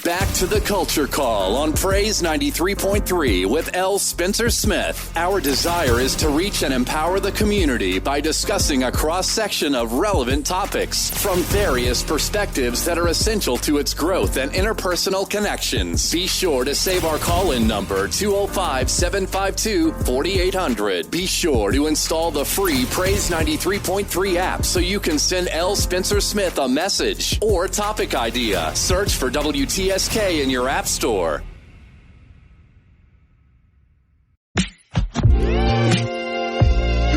Back to the Culture Call on Praise 93.3 with L. Spencer Smith. Our desire is to reach and empower the community by discussing a cross-section of relevant topics from various perspectives that are essential to its growth and interpersonal connections. Be sure to save our call-in number, 205-752-4800. Be sure to install the free Praise 93.3 app so you can send L. Spencer Smith a message or topic idea. Search for WTSK in your app store. This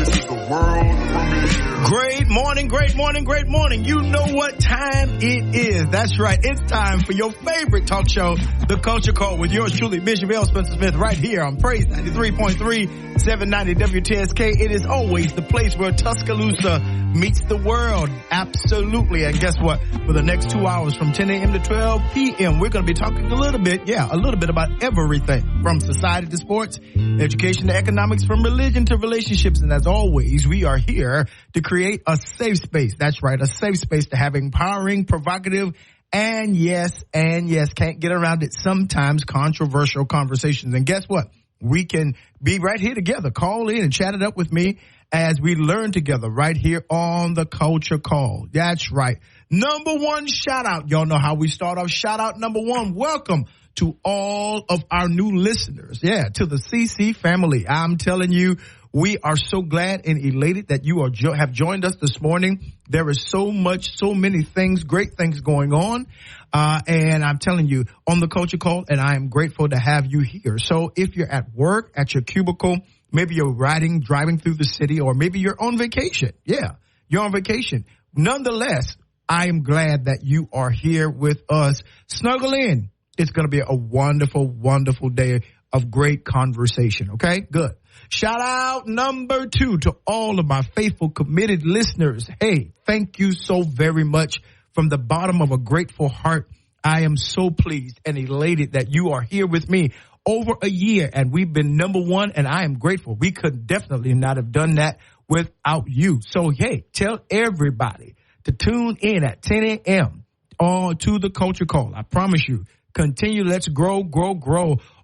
is the world premiere. Great morning, great morning, great morning. You know what time it is. That's right. It's time for your favorite talk show, The Culture Call, with yours truly, Bishop L. Spencer Smith, right here on Praise 93.3, 790 WTSK. It is always the place where Tuscaloosa meets the world. Absolutely. And guess what? For the next 2 hours from 10 a.m. to 12 p.m., we're going to be talking a little bit about everything from society to sports, education to economics, from religion to relationships. And as always, we are here to create a safe space. That's right. A safe space to have empowering, provocative, and yes, can't get around it, sometimes controversial conversations. And guess what? We can be right here together. Call in and chat it up with me as we learn together right here on the Culture Call. That's right. Number one, shout out. Y'all know how we start off. Shout out number one. Welcome to all of our new listeners. Yeah, to the CC family. I'm telling you, we are so glad and elated that you have joined us this morning. There is so many things, great things going on. And I'm telling you, on the Culture Call, and I am grateful to have you here. So if you're at work, at your cubicle, maybe you're driving through the city, or maybe you're on vacation. Yeah, you're on vacation. Nonetheless, I am glad that you are here with us. Snuggle in. It's going to be a wonderful, wonderful day of great conversation. Okay, good. Shout out number two to all of my faithful, committed listeners. Hey, thank you so very much from the bottom of a grateful heart. I am so pleased and elated that you are here with me over a year, and we've been number one, and I am grateful. We could definitely not have done that without you. So, hey, tell everybody to tune in at 10 a.m. on to the Culture Call. I promise you, continue. Let's grow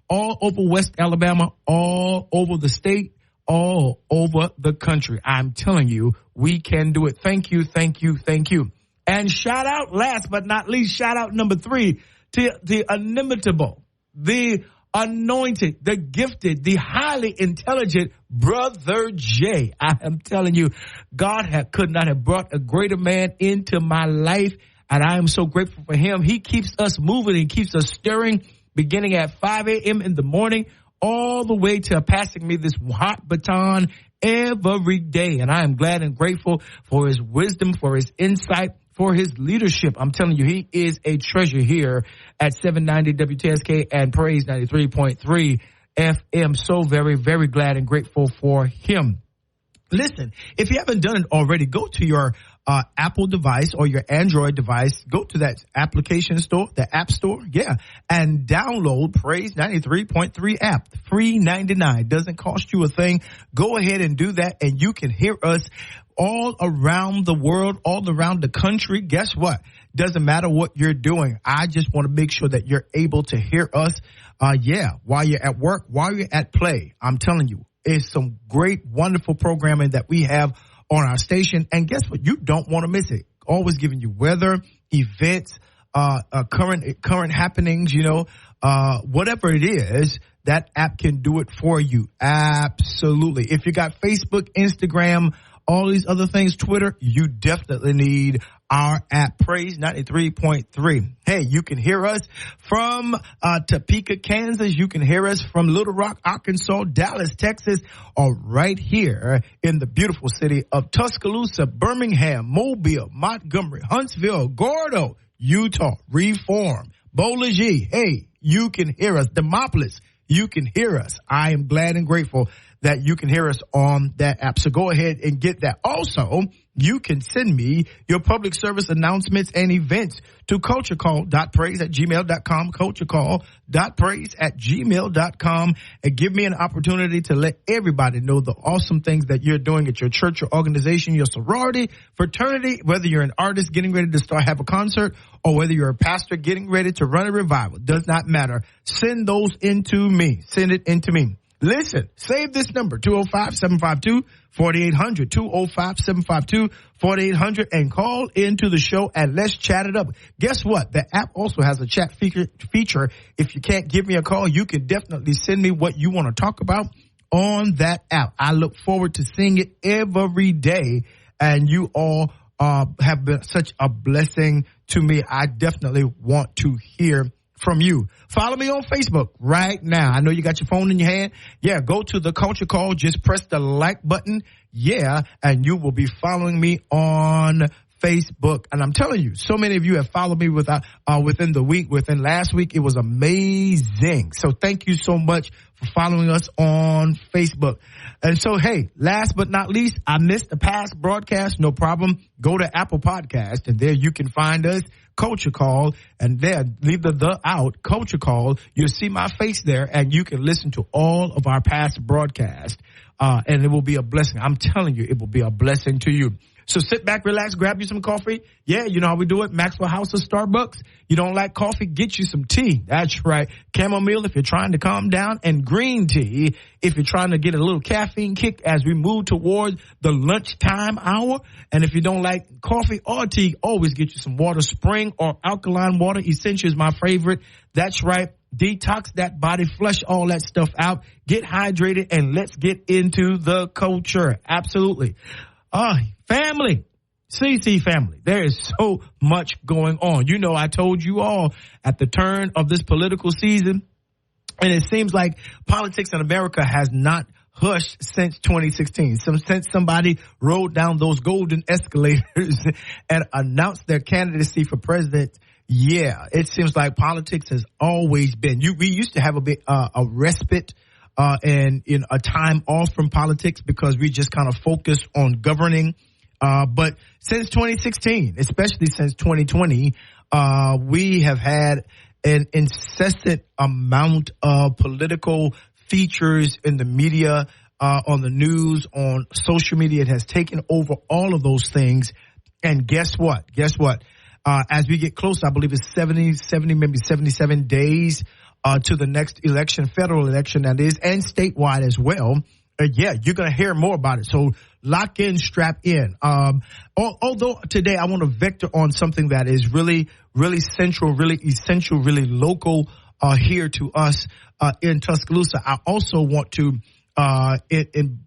all over West Alabama, all over the state, all over the country. I'm telling you, we can do it. Thank you. And shout out, last but not least, shout out number three to the inimitable, the anointed, the gifted, the highly intelligent Brother Jay. I am telling you, God could not have brought a greater man into my life, and I am so grateful for him. He keeps us moving and keeps us stirring, beginning at 5 a.m. in the morning, all the way to passing me this hot baton every day. And I am glad and grateful for his wisdom, for his insight, for his leadership. I'm telling you, he is a treasure here at 790 WTSK and Praise 93.3 FM. So very, very glad and grateful for him. Listen, if you haven't done it already, go to your Apple device or your Android device. Go to that application store, the App Store, and download Praise 93.3 app. Free 99. Doesn't cost you a thing. Go ahead and do that, and you can hear us all around the world, all around the country. Guess what? Doesn't matter what you're doing. I just want to make sure that you're able to hear us, while you're at work, while you're at play. I'm telling you, it's some great, wonderful programming that we have on our station. And guess what? You don't want to miss it. Always giving you weather, events, current happenings, whatever it is, that app can do it for you. Absolutely. If you got Facebook, Instagram, all these other things, Twitter, you definitely need our app, Praise 93.3. Hey, you can hear us from Topeka, Kansas. You can hear us from Little Rock, Arkansas, Dallas, Texas, or right here in the beautiful city of Tuscaloosa, Birmingham, Mobile, Montgomery, Huntsville, Gordo, Utah, Reform, Boligi. Hey, you can hear us. Demopolis, you can hear us. I am glad and grateful that you can hear us on that app. So go ahead and get that. Also, you can send me your public service announcements and events to culturecall.praise@gmail.com, culturecall.praise@gmail.com, and give me an opportunity to let everybody know the awesome things that you're doing at your church, your organization, your sorority, fraternity, whether you're an artist getting ready to have a concert, or whether you're a pastor getting ready to run a revival. Does not matter. Send those into me. Send it into me. Listen, save this number, 205-752-4800, 205-752-4800, and call into the show and let's chat it up. Guess what? The app also has a chat feature. If you can't give me a call, you can definitely send me what you want to talk about on that app. I look forward to seeing it every day, and you all have been such a blessing to me. I definitely want to hear from you. Follow me on Facebook right now. I know you got your phone in your hand. Yeah, go to the Culture Call. Just press the like button. Yeah, and you will be following me on Facebook. And I'm telling you, so many of you have followed me within the week. Within last week, it was amazing. So thank you so much for following us on Facebook. And so, hey, last but not least, I missed the past broadcast. No problem. Go to Apple Podcast, and there you can find us, Culture Call, and there, leave the out, Culture Call. You'll see my face there, and you can listen to all of our past broadcasts, and it will be a blessing. I'm telling you, it will be a blessing to you. So sit back, relax, grab you some coffee. Yeah, you know how we do it. Maxwell House of Starbucks. You don't like coffee? Get you some tea. That's right. Chamomile if you're trying to calm down, and green tea if you're trying to get a little caffeine kick as we move toward the lunchtime hour. And if you don't like coffee or tea, always get you some water. Spring or alkaline water. Essential is my favorite. That's right. Detox that body, flush all that stuff out, get hydrated, and let's get into the culture. Absolutely. Family, CC family, there is so much going on. You know, I told you all at the turn of this political season, and it seems like politics in America has not hushed since 2016. Since somebody rode down those golden escalators and announced their candidacy for president. Yeah, it seems like politics has always been. We used to have a respite and in a time off from politics because we just kind of focused on governing. But since 2016, especially since 2020, we have had an incessant amount of political features in the media, on the news, on social media. It has taken over all of those things. And guess what? As we get close, I believe it's 70, maybe 77 days to the next election, federal election that is, and statewide as well. Yeah, you're going to hear more about it. So lock in, strap in. Although today I want to vector on something that is really, really central, really essential, really local here to us in Tuscaloosa. I also want to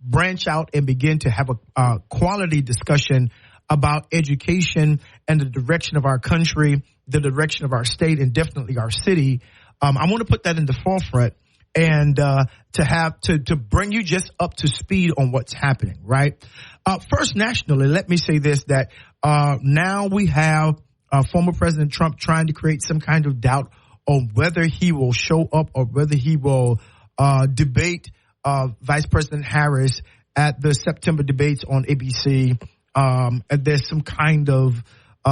branch out and begin to have a quality discussion about education and the direction of our country, the direction of our state, and definitely our city. I want to put that in the forefront and to bring you just up to speed on what's happening, right? First, nationally, let me say this, that now we have former President Trump trying to create some kind of doubt on whether he will show up or whether he will debate Vice President Harris at the September debates on ABC. And there's some kind of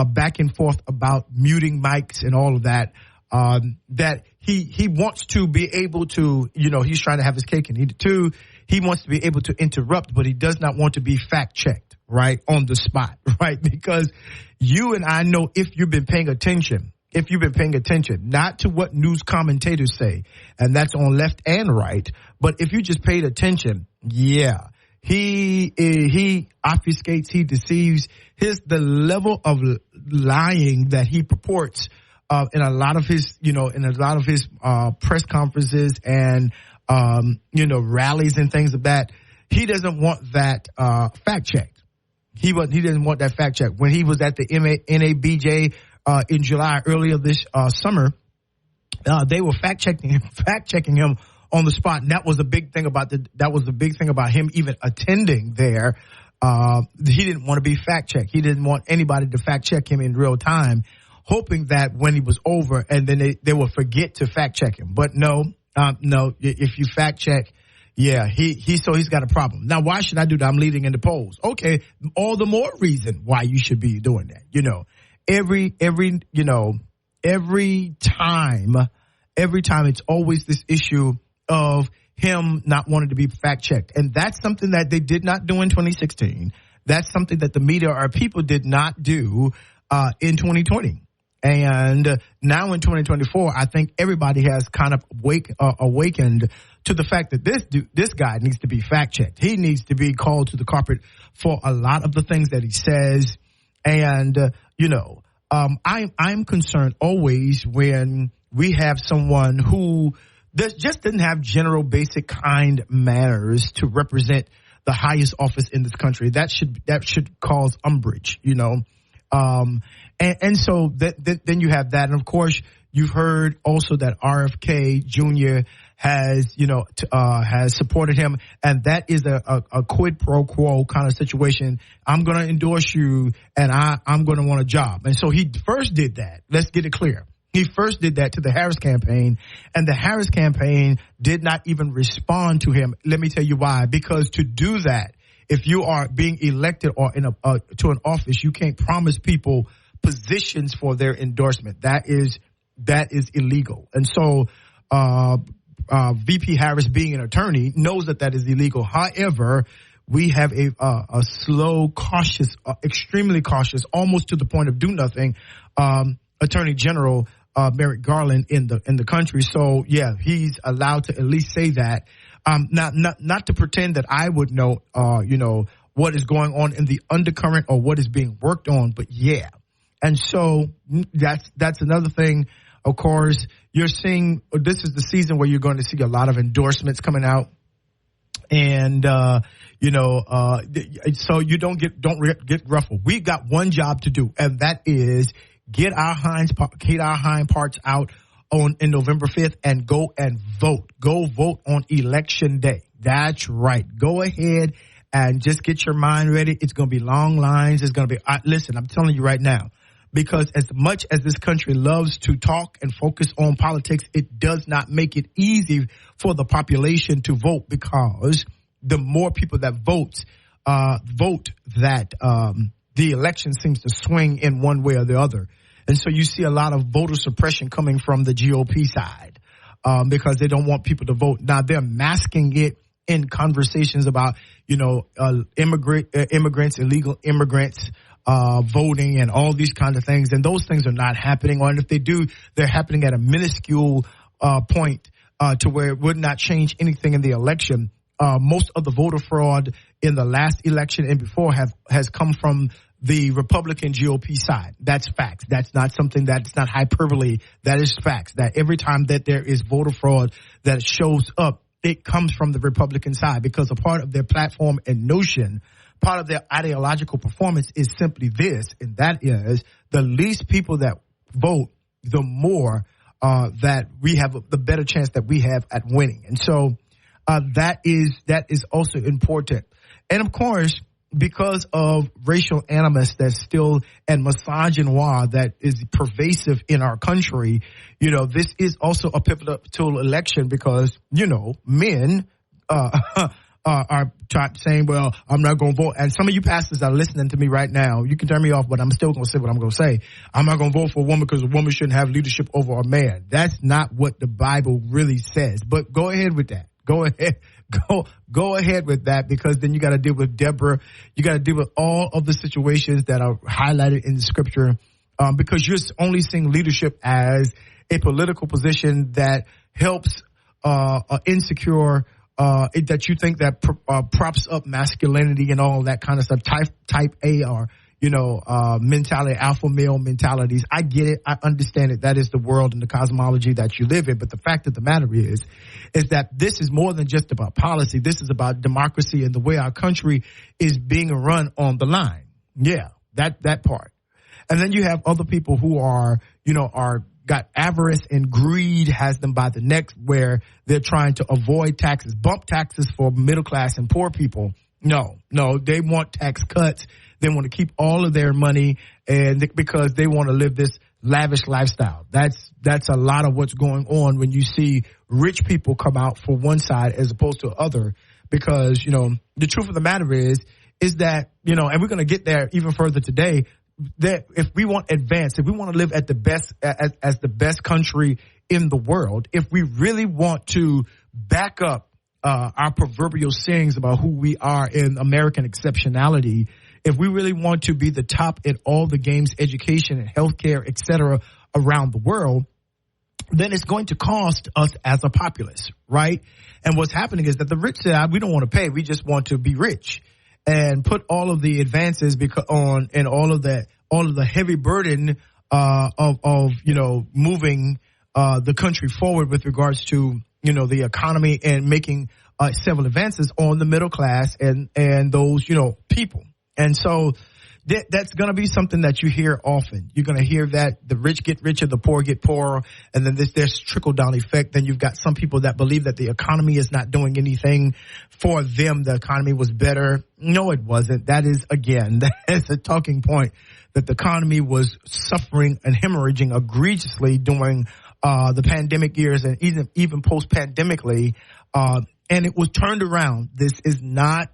back and forth about muting mics and all of that. That he wants to be able to, he's trying to have his cake and eat it too. He wants to be able to interrupt, but he does not want to be fact checked, right, on the spot, right? Because you and I know, if you've been paying attention, not to what news commentators say, and that's on left and right, but if you just paid attention, yeah, he obfuscates, he deceives. The level of lying that he purports in a lot of his press conferences and rallies and things of that. He doesn't want that fact checked. He didn't want that fact checked. When he was at the NABJ in July earlier this summer, they were fact checking him on the spot, and that was the big thing about him even attending there. He didn't want to be fact checked. He didn't want anybody to fact check him in real time, hoping that when he was over and then they will forget to fact check him. But no, if you fact check, Yeah, he's got a problem. Now, why should I do that? I'm leading in the polls. Okay, all the more reason why you should be doing that. Every time it's always this issue of him not wanting to be fact checked. And that's something that they did not do in 2016. That's something that the media or people did not do in 2020. And now in 2024, I think everybody has kind of awakened to the fact that this guy needs to be fact checked. He needs to be called to the carpet for a lot of the things that he says. And, I'm concerned always when we have someone who just didn't have general basic kind manners to represent the highest office in this country. That should cause umbrage, And so then you have that. And of course, you've heard also that RFK Jr. has supported him. And that is a quid pro quo kind of situation. I'm going to endorse you and I'm going to want a job. And so he first did that. Let's get it clear. He first did that to the Harris campaign, and the Harris campaign did not even respond to him. Let me tell you why. Because to do that, if you are being elected or to an office, you can't promise people positions for their endorsement. That is illegal. And so VP Harris, being an attorney, knows that is illegal. However, we have a slow, cautious, extremely cautious, almost to the point of do nothing, Attorney General Merrick Garland in the country. So yeah, he's allowed to at least say that. Not to pretend that I would know, what is going on in the undercurrent or what is being worked on, but yeah. And so that's another thing. Of course, you're seeing this is the season where you're going to see a lot of endorsements coming out, and so you don't get ruffled. We've got one job to do, and that is get our hind parts out in November 5th and go and vote. Go vote on Election Day. That's right. Go ahead and just get your mind ready. It's going to be long lines. It's going to be listen, I'm telling you right now, because as much as this country loves to talk and focus on politics, it does not make it easy for the population to vote, because the more people that vote that the election seems to swing in one way or the other. And so you see a lot of voter suppression coming from the GOP side because they don't want people to vote. Now, they're masking it in conversations about, immigrants, illegal immigrants, voting and all these kind of things. And those things are not happening. Or if they do, they're happening at a minuscule point to where it would not change anything in the election. Most of the voter fraud in the last election and before has come from the Republican GOP side. That's facts. That's not something that's not hyperbole. That is facts. That every time that there is voter fraud that shows up, it comes from the Republican side, because a part of their platform and notion, part of their ideological performance is simply this, and that is the least people that vote, the more that we have, the better chance that we have at winning. And so that is also important. And of course, because of racial animus that's still and misogynoir that is pervasive in our country, this is also a pivotal election because, men are saying, well, I'm not going to vote. And some of you pastors are listening to me right now. You can turn me off, but I'm still going to say what I'm going to say. I'm not going to vote for a woman because a woman shouldn't have leadership over a man. That's not what the Bible really says. But go ahead with that. Go ahead with that, because then you got to deal with Deborah. You got to deal with all of the situations that are highlighted in the scripture, because you're only seeing leadership as a political position that helps insecure, that you think that props up masculinity and all that kind of stuff, type A or mentality, alpha male mentalities. I get it. I understand it. That is the world and the cosmology that you live in. But the fact of the matter is that this is more than just about policy. This is about democracy and the way our country is being run on the line. Yeah, that part. And then you have other people who are got avarice and greed has them by the neck, where they're trying to avoid taxes, bump taxes for middle class and poor people. No, they want tax cuts. They want to keep all of their money, and because they want to live this lavish lifestyle. That's a lot of what's going on when you see rich people come out for one side as opposed to other, because, the truth of the matter is that, and we're going to get there even further today, that if we want advance, if we want to live at the best, as the best country in the world, if we really want to back up our proverbial sayings about who we are in American exceptionality, if we really want to be the top in all the games, education and healthcare, et cetera, around the world, then it's going to cost us as a populace, right? And what's happening is that the rich say, we don't want to pay. We just want to be rich, and put all of the advances and all of the heavy burden of moving the country forward with regards to the economy and making several advances on the middle class and those people. And so that's going to be something that you hear often. You're going to hear that the rich get richer, the poor get poorer, and then there's trickle-down effect. Then you've got some people that believe that the economy is not doing anything for them. The economy was better. No, it wasn't. That is a talking point, that the economy was suffering and hemorrhaging egregiously during the pandemic years and even post-pandemically, and it was turned around. This is not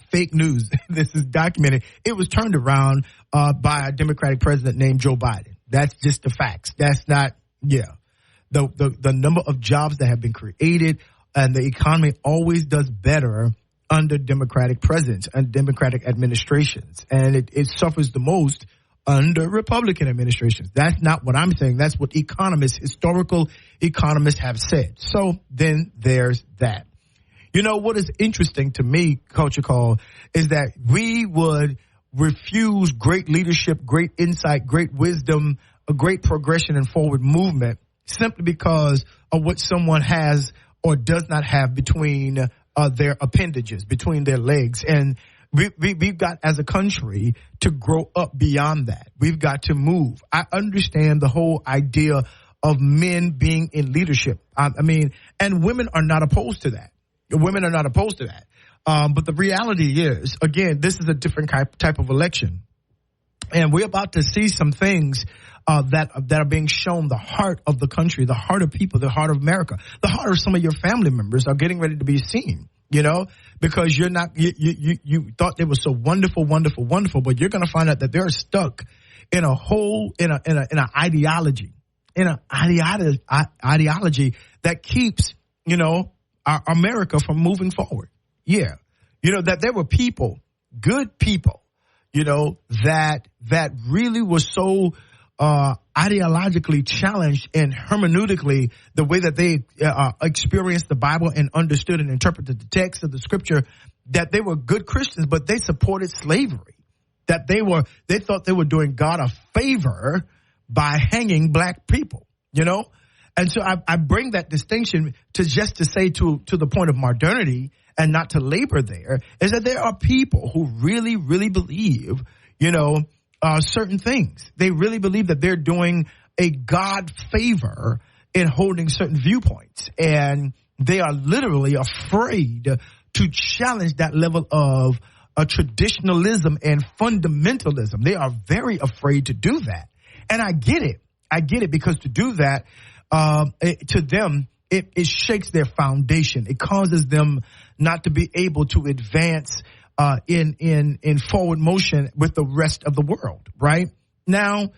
fake news. This is documented. It was turned around by a Democratic president named Joe Biden. That's just the facts. That's not, the number of jobs that have been created, and the economy always does better under Democratic presidents and Democratic administrations. And it suffers the most under Republican administrations. That's not what I'm saying. That's what historical economists have said. So then there's that. What is interesting to me, Culture Call, is that we would refuse great leadership, great insight, great wisdom, a great progression and forward movement simply because of what someone has or does not have between their appendages, between their legs. And we've got, as a country, to grow up beyond that. We've got to move. I understand the whole idea of men being in leadership. And women are not opposed to that. Women are not opposed to that. But the reality is, again, this is a different type of election. And we're about to see some things that are being shown. The heart of the country, the heart of people, the heart of America, the heart of some of your family members are getting ready to be seen, because you thought they were so wonderful, wonderful, wonderful, but you're going to find out that they're stuck in a whole, in an ideology that keeps, our America from moving forward. Yeah. That there were people, good people, that really were so ideologically challenged and hermeneutically the way that they experienced the Bible and understood and interpreted the text of the scripture, that they were good Christians, but they supported slavery. That they thought they were doing God a favor by hanging black people, And so I bring that distinction to say to the point of modernity and not to labor there, is that there are people who really, really believe, certain things. They really believe that they're doing a God favor in holding certain viewpoints. And they are literally afraid to challenge that level of traditionalism and fundamentalism. They are very afraid to do that. And I get it because to do that, to them, it shakes their foundation. It causes them not to be able to advance in forward motion with the rest of the world. Right now,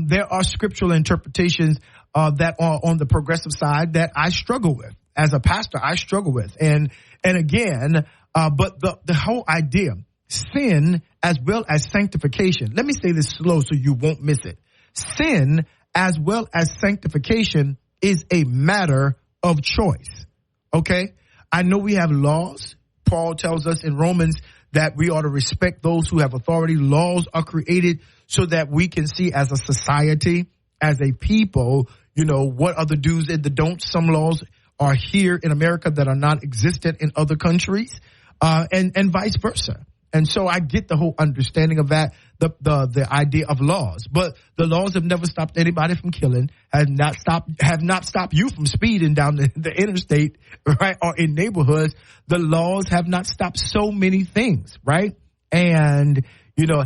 there are scriptural interpretations that are on the progressive side that I struggle with as a pastor. I struggle with, and again, but the whole idea, sin as well as sanctification. Let me say this slow so you won't miss it. Sin as well as sanctification is a matter of choice. Okay? I know we have laws. Paul tells us in Romans that we ought to respect those who have authority. Laws are created so that we can see as a society, as a people, what are the do's and the don'ts. Some laws are here in America that are not existent in other countries, and vice versa. And so I get the whole understanding of that, the idea of laws. But the laws have never stopped anybody from killing, have not stopped you from speeding down the interstate, right, or in neighborhoods. The laws have not stopped so many things, right? And,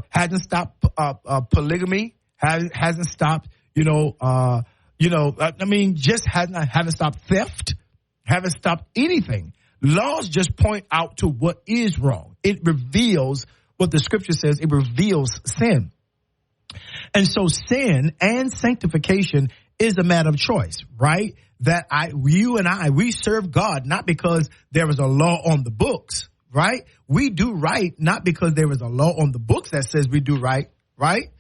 hasn't stopped polygamy, hasn't stopped, just haven't stopped theft, haven't stopped anything. Laws just point out to what is wrong. It reveals what the scripture says. It reveals sin. And so sin and sanctification is a matter of choice, right? That we serve God not because there is a law on the books, right? We do right not because there is a law on the books that says we do right, right?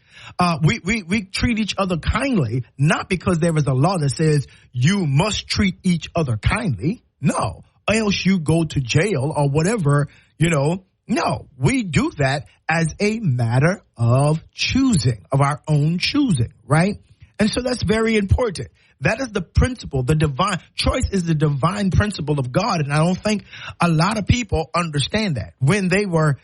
We treat each other kindly not because there is a law that says you must treat each other kindly. No, else you go to jail or whatever, No, we do that as a matter of choosing, of our own choosing, right? And so that's very important. That is the principle. The divine choice is the divine principle of God. And I don't think a lot of people understand that. When they were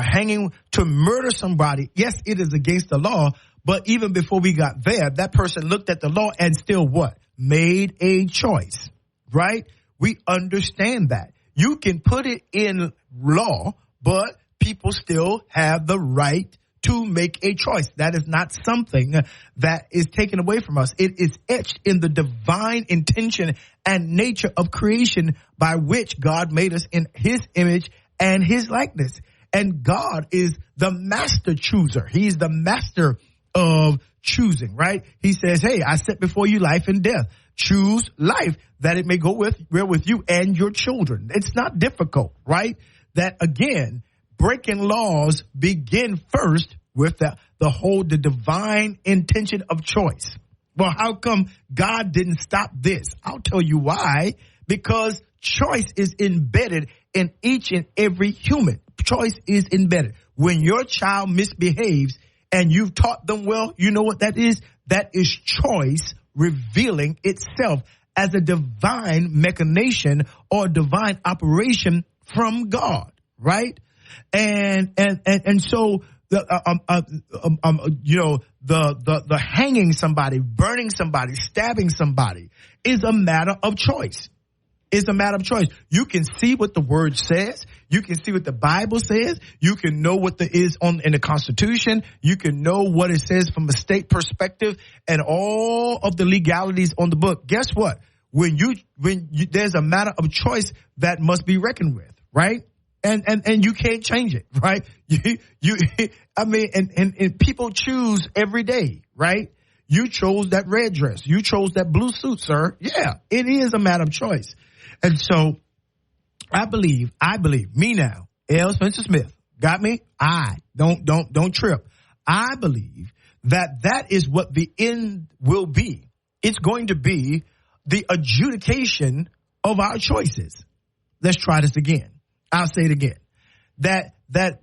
hanging to murder somebody, yes, it is against the law. But even before we got there, that person looked at the law and still what? Made a choice, right? We understand that. You can put it in law, but people still have the right to make a choice. That is not something that is taken away from us. It is etched in the divine intention and nature of creation by which God made us in his image and his likeness. And God is the master chooser. He's the master of choosing, right? He says, hey, I set before you life and death. Choose life that it may go with you and your children. It's not difficult, right? That again, breaking laws begin first with the divine intention of choice. Well, how come God didn't stop this? I'll tell you why. Because choice is embedded in each and every human. Choice is embedded. When your child misbehaves and you've taught them well, you know what that is? That is choice revealing itself as a divine machination or divine operation from God, right? And so the hanging somebody, burning somebody, stabbing somebody is a matter of choice. It's a matter of choice. You can see what the word says. You can see what the Bible says. You can know what there is in the Constitution. You can know what it says from a state perspective and all of the legalities on the book. Guess what? When there's a matter of choice that must be reckoned with, right? And you can't change it, right? And people choose every day, right? You chose that red dress. You chose that blue suit, sir. Yeah, it is a matter of choice. And so I believe, me now, L. Spencer Smith, got me? Don't trip. I believe that is what the end will be. It's going to be the adjudication of our choices. Let's try this again. I'll say it again. That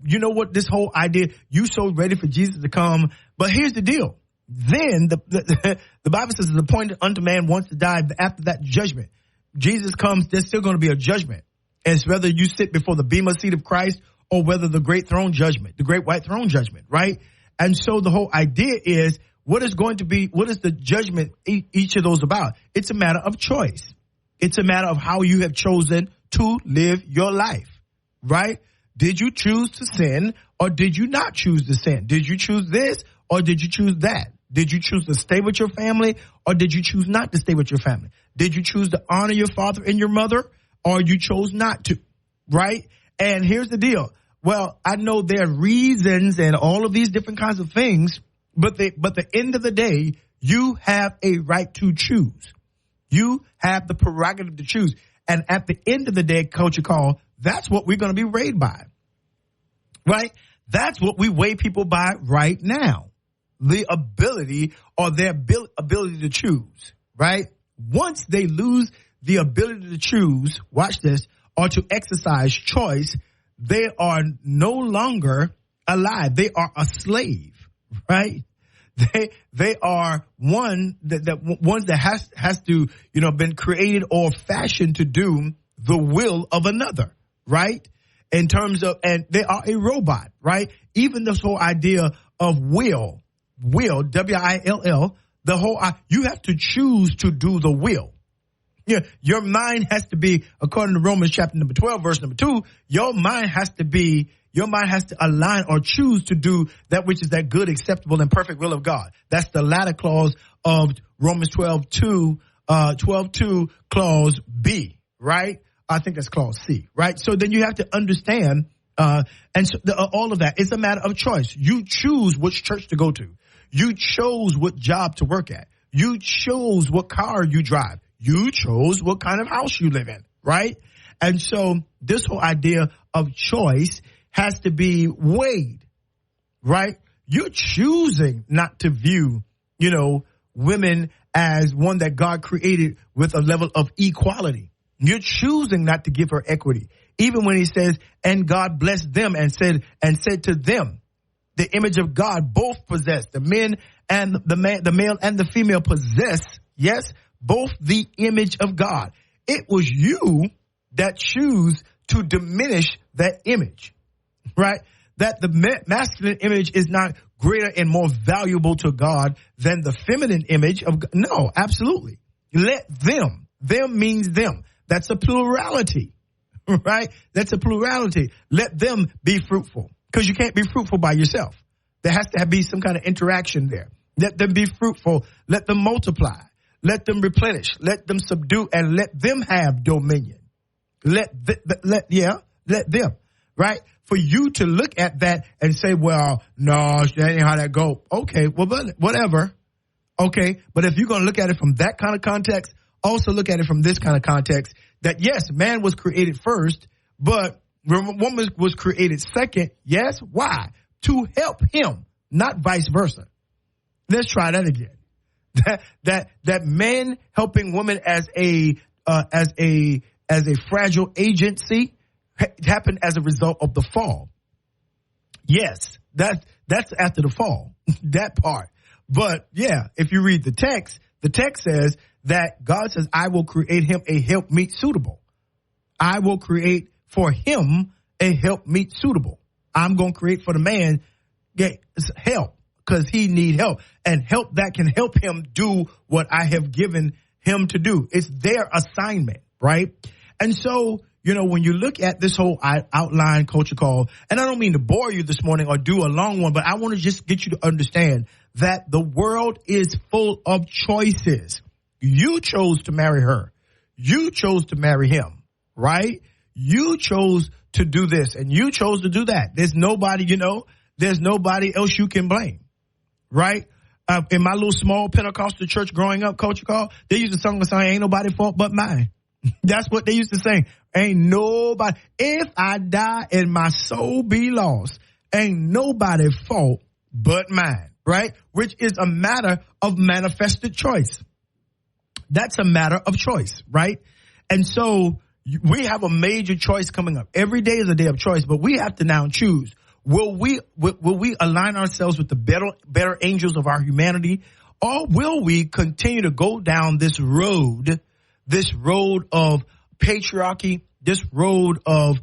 you know what, this whole idea, you so ready for Jesus to come, but here's the deal. Then the Bible says it's appointed unto man once to die, after that judgment. Jesus comes, there's still going to be a judgment. And it's whether you sit before the bema seat of Christ or whether the great throne judgment, the great white throne judgment, right? And so the whole idea is, what is the judgment each of those about? It's a matter of choice. It's a matter of how you have chosen to live your life, right? Did you choose to sin or did you not choose to sin? Did you choose this or did you choose that? Did you choose to stay with your family or did you choose not to stay with your family? Did you choose to honor your father and your mother or you chose not to, right? And here's the deal. Well, I know there are reasons and all of these different kinds of things, but the end of the day, you have a right to choose. You have the prerogative to choose. And at the end of the day, Culture Call, that's what we're going to be weighed by, right? That's what we weigh people by right now. The ability or their ability to choose, right? Once they lose the ability to choose, watch this, or to exercise choice, they are no longer alive. They are a slave, right? They are ones that has to, been created or fashioned to do the will of another, right? In terms of, and they are a robot, right? Even this whole idea of will, W-I-L-L, you have to choose to do the will. Yeah, your mind has to be, according to Romans chapter number 12, verse number 2, your mind has to be, Your mind has to align or choose to do that which is that good, acceptable, and perfect will of God. That's the latter clause of Romans 12:2, clause B, right? I think that's clause C, right? So then you have to understand, all of that. It's a matter of choice. You choose which church to go to. You chose what job to work at. You chose what car you drive. You chose what kind of house you live in, right? And so this whole idea of choice has to be weighed, right? You're choosing not to view, women as one that God created with a level of equality. You're choosing not to give her equity. Even when he says, and God blessed them and said to them, the image of God both possess, the men and the male and the female possess, yes, both the image of God. It was you that choose to diminish that image, right? That the masculine image is not greater and more valuable to God than the feminine image of God. No, absolutely. Let them means them. That's a plurality, right? That's a plurality. Let them be fruitful, because you can't be fruitful by yourself. There has to be some kind of interaction there. Let them be fruitful. Let them multiply. Let them replenish. Let them subdue, and let them have dominion. Let them, right? For you to look at that and say, well, no, that ain't how that go. Okay, well, whatever. Okay, but if you're going to look at it from that kind of context, also look at it from this kind of context, that yes, man was created first, but woman was created second. Yes, why? To help him, not vice versa. Let's try that again. That men helping women as a fragile agency happened as a result of the fall. Yes, that's after the fall, that part. But yeah, if you read the text says that God says, I will create him a helpmeet suitable. I will create for him a helpmeet suitable. I'm going to create for the man help, because he need help, and help that can help him do what I have given him to do. It's their assignment, right? And so, when you look at this whole outline culture call, and I don't mean to bore you this morning or do a long one, but I want to just get you to understand that the world is full of choices. You chose to marry her. You chose to marry him, right? You chose to do this and you chose to do that. There's nobody, there's nobody else you can blame, right? In my little small Pentecostal church growing up, culture call, they used to sing the song, ain't nobody fault but mine. That's what they used to sing. Ain't nobody, if I die and my soul be lost, ain't nobody fault but mine, right? Which is a matter of manifested choice. That's a matter of choice, right? And so we have a major choice coming up. Every day is a day of choice, but we have to now choose. Will we align ourselves with the better angels of our humanity, or will we continue to go down this road of patriarchy, this road of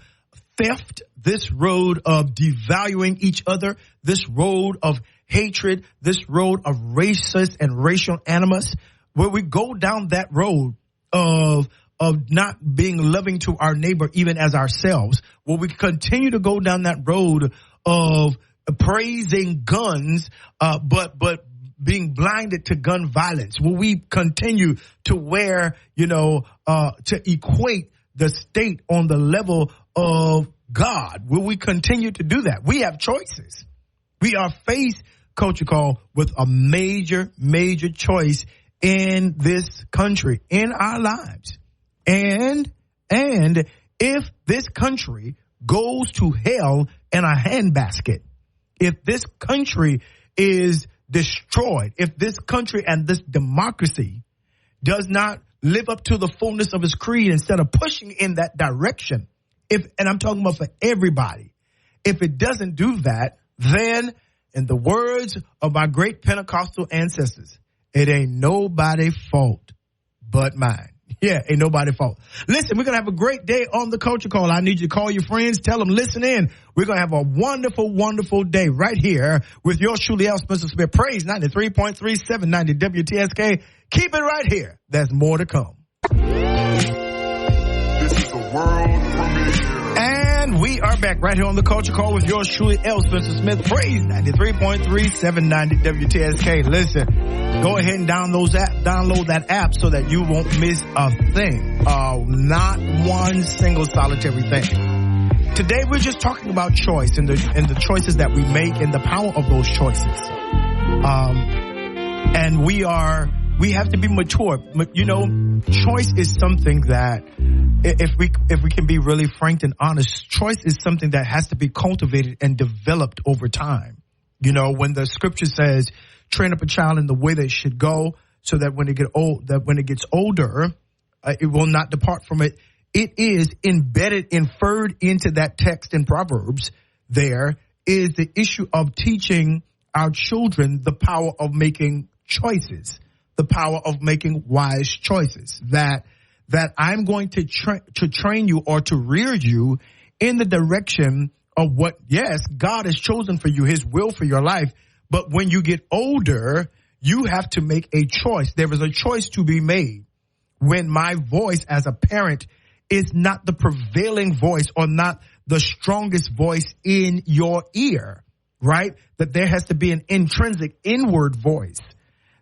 theft, this road of devaluing each other, this road of hatred, this road of racist and racial animus, where we go down that road of not being loving to our neighbor even as ourselves, where we continue to go down that road of praising guns, but being blinded to gun violence? Will we continue to wear, to equate the state on the level of God? Will we continue to do that? We have choices. We are faced, culture call, with a major, major choice in this country, in our lives. And if this country goes to hell in a handbasket, if this country is destroyed, if this country and this democracy does not live up to the fullness of its creed instead of pushing in that direction, and I'm talking about for everybody, if it doesn't do that, then in the words of my great Pentecostal ancestors, it ain't nobody's fault but mine. Yeah, ain't nobody's fault. Listen, we're going to have a great day on the Culture Call. I need you to call your friends. Tell them, listen in. We're going to have a wonderful, wonderful day right here with yours truly, L. Spencer Smith. Praise 93.3, 790 WTSK. Keep it right here. There's more to come. This is the world premiere. And And we are back right here on the Culture Call with yours truly, L. Spencer Smith. Praise 93.3, 790 WTSK. Listen, go ahead and download that app so that you won't miss a thing. Not one single solitary thing. Today we're just talking about choice and the choices that we make and the power of those choices. And we have to be mature. You know, choice is something that, if we can be really frank and honest, choice is something that has to be cultivated and developed over time. You know, when the scripture says, train up a child in the way they should go, so that when it gets older, it will not depart from it. It is inferred into that text in Proverbs. There is the issue of teaching our children the power of making choices, the power of making wise choices, that I'm going to train you or to rear you in the direction of what, yes, God has chosen for you, his will for your life. But when you get older, you have to make a choice. There is a choice to be made when my voice as a parent is not the prevailing voice or not the strongest voice in your ear, right? That there has to be an intrinsic inward voice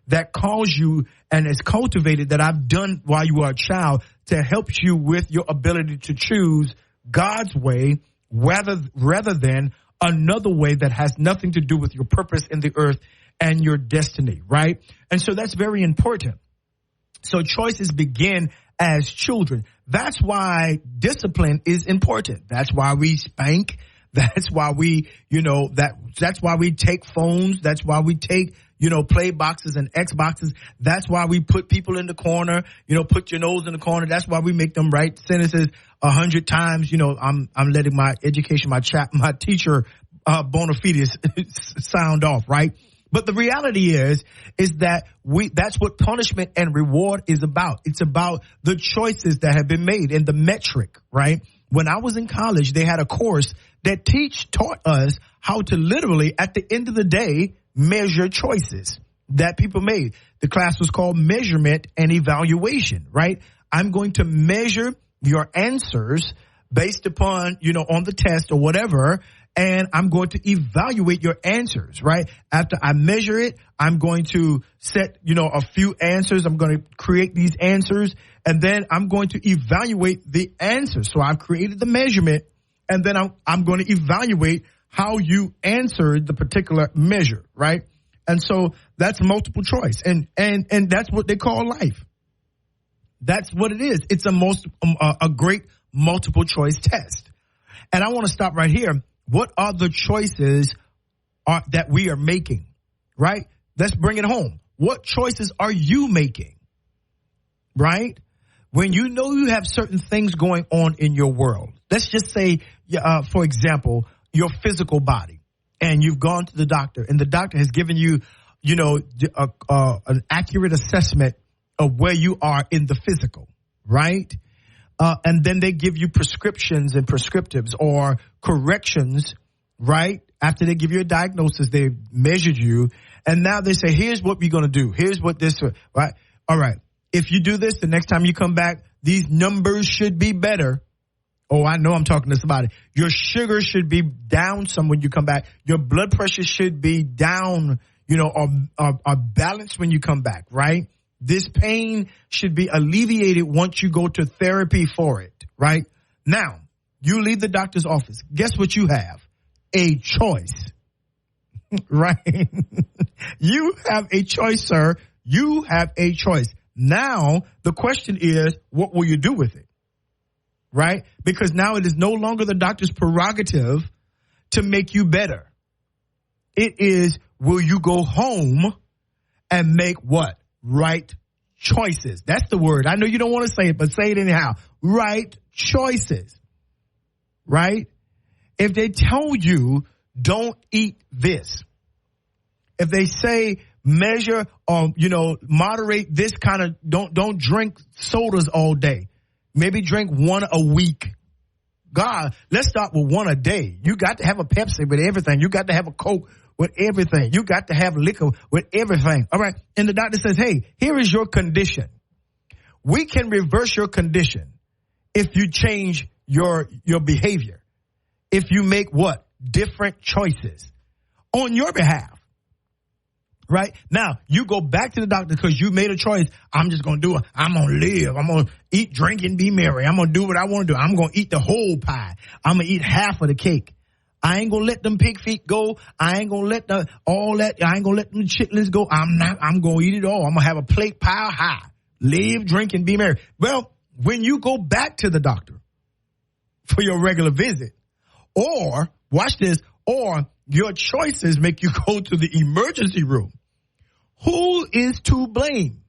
that calls you and is cultivated, that I've done while you were a child, to help you with your ability to choose God's way rather than another way that has nothing to do with your purpose in the earth and your destiny, right? And so that's very important. So choices begin as children. That's why discipline is important. That's why we spank. That's why we, that's why we take phones. That's why we take, play boxes and Xboxes. That's why we put people in the corner, put your nose in the corner. That's why we make them write sentences 100 times. I'm letting my education, my teacher, bona fides sound off, right? But the reality is that that's what punishment and reward is about. It's about the choices that have been made and the metric, right? When I was in college, they had a course that taught us how to literally, at the end of the day, measure choices that people made. The class was called measurement and evaluation, right? I'm going to measure your answers based upon, on the test or whatever, and I'm going to evaluate your answers, right? After I measure it, I'm going to set, a few answers. I'm going to create these answers, and then I'm going to evaluate the answers. So I've created the measurement, and then I'm going to evaluate how you answered the particular measure, right? And so that's multiple choice, and that's what they call life. That's what it is. It's a great multiple choice test. And I want to stop right here. What are the choices that we are making, right? Let's bring it home. What choices are you making, right? When you know you have certain things going on in your world. Let's just say, for example, your physical body, and you've gone to the doctor, and the doctor has given you, an accurate assessment of where you are in the physical, right? And then they give you prescriptions and prescriptives or corrections, right? After they give you a diagnosis, they measured you. And now they say, here's what we're going to do. Here's what this, right? All right. If you do this, the next time you come back, these numbers should be better. Oh, I know I'm talking to somebody. Your sugar should be down some when you come back. Your blood pressure should be down, or balanced when you come back, right? This pain should be alleviated once you go to therapy for it, right? Now, you leave the doctor's office. Guess what you have? A choice, right? You have a choice, sir. You have a choice. Now, the question is, what will you do with it, right? Because now it is no longer the doctor's prerogative to make you better. It is, will you go home and make what? Right choices. That's the word. I know you don't want to say it, but say it anyhow. Right choices. Right? If they tell you don't eat this, if they say measure or, moderate this kind of, don't drink sodas all day. Maybe drink one a week. God, let's start with one a day. You got to have a Pepsi with everything. You got to have a Coke with everything. You got to have liquor with everything. All right. And the doctor says, hey, here is your condition. We can reverse your condition if you change your behavior. if you make what? Different choices on your behalf. Right? Now, you go back to the doctor because you made a choice. I'm just going to do it. I'm going to live. I'm going to eat, drink, and be merry. I'm going to do what I want to do. I'm going to eat the whole pie. I'm going to eat half of the cake. I ain't going to let them pig feet go. I ain't going to let all that. I ain't going to let them chitlins go. I'm going to eat it all. I'm going to have a plate pile high. Live, drink, and be merry. Well, when you go back to the doctor for your regular visit, or, watch this, or your choices make you go to the emergency room, who is to blame?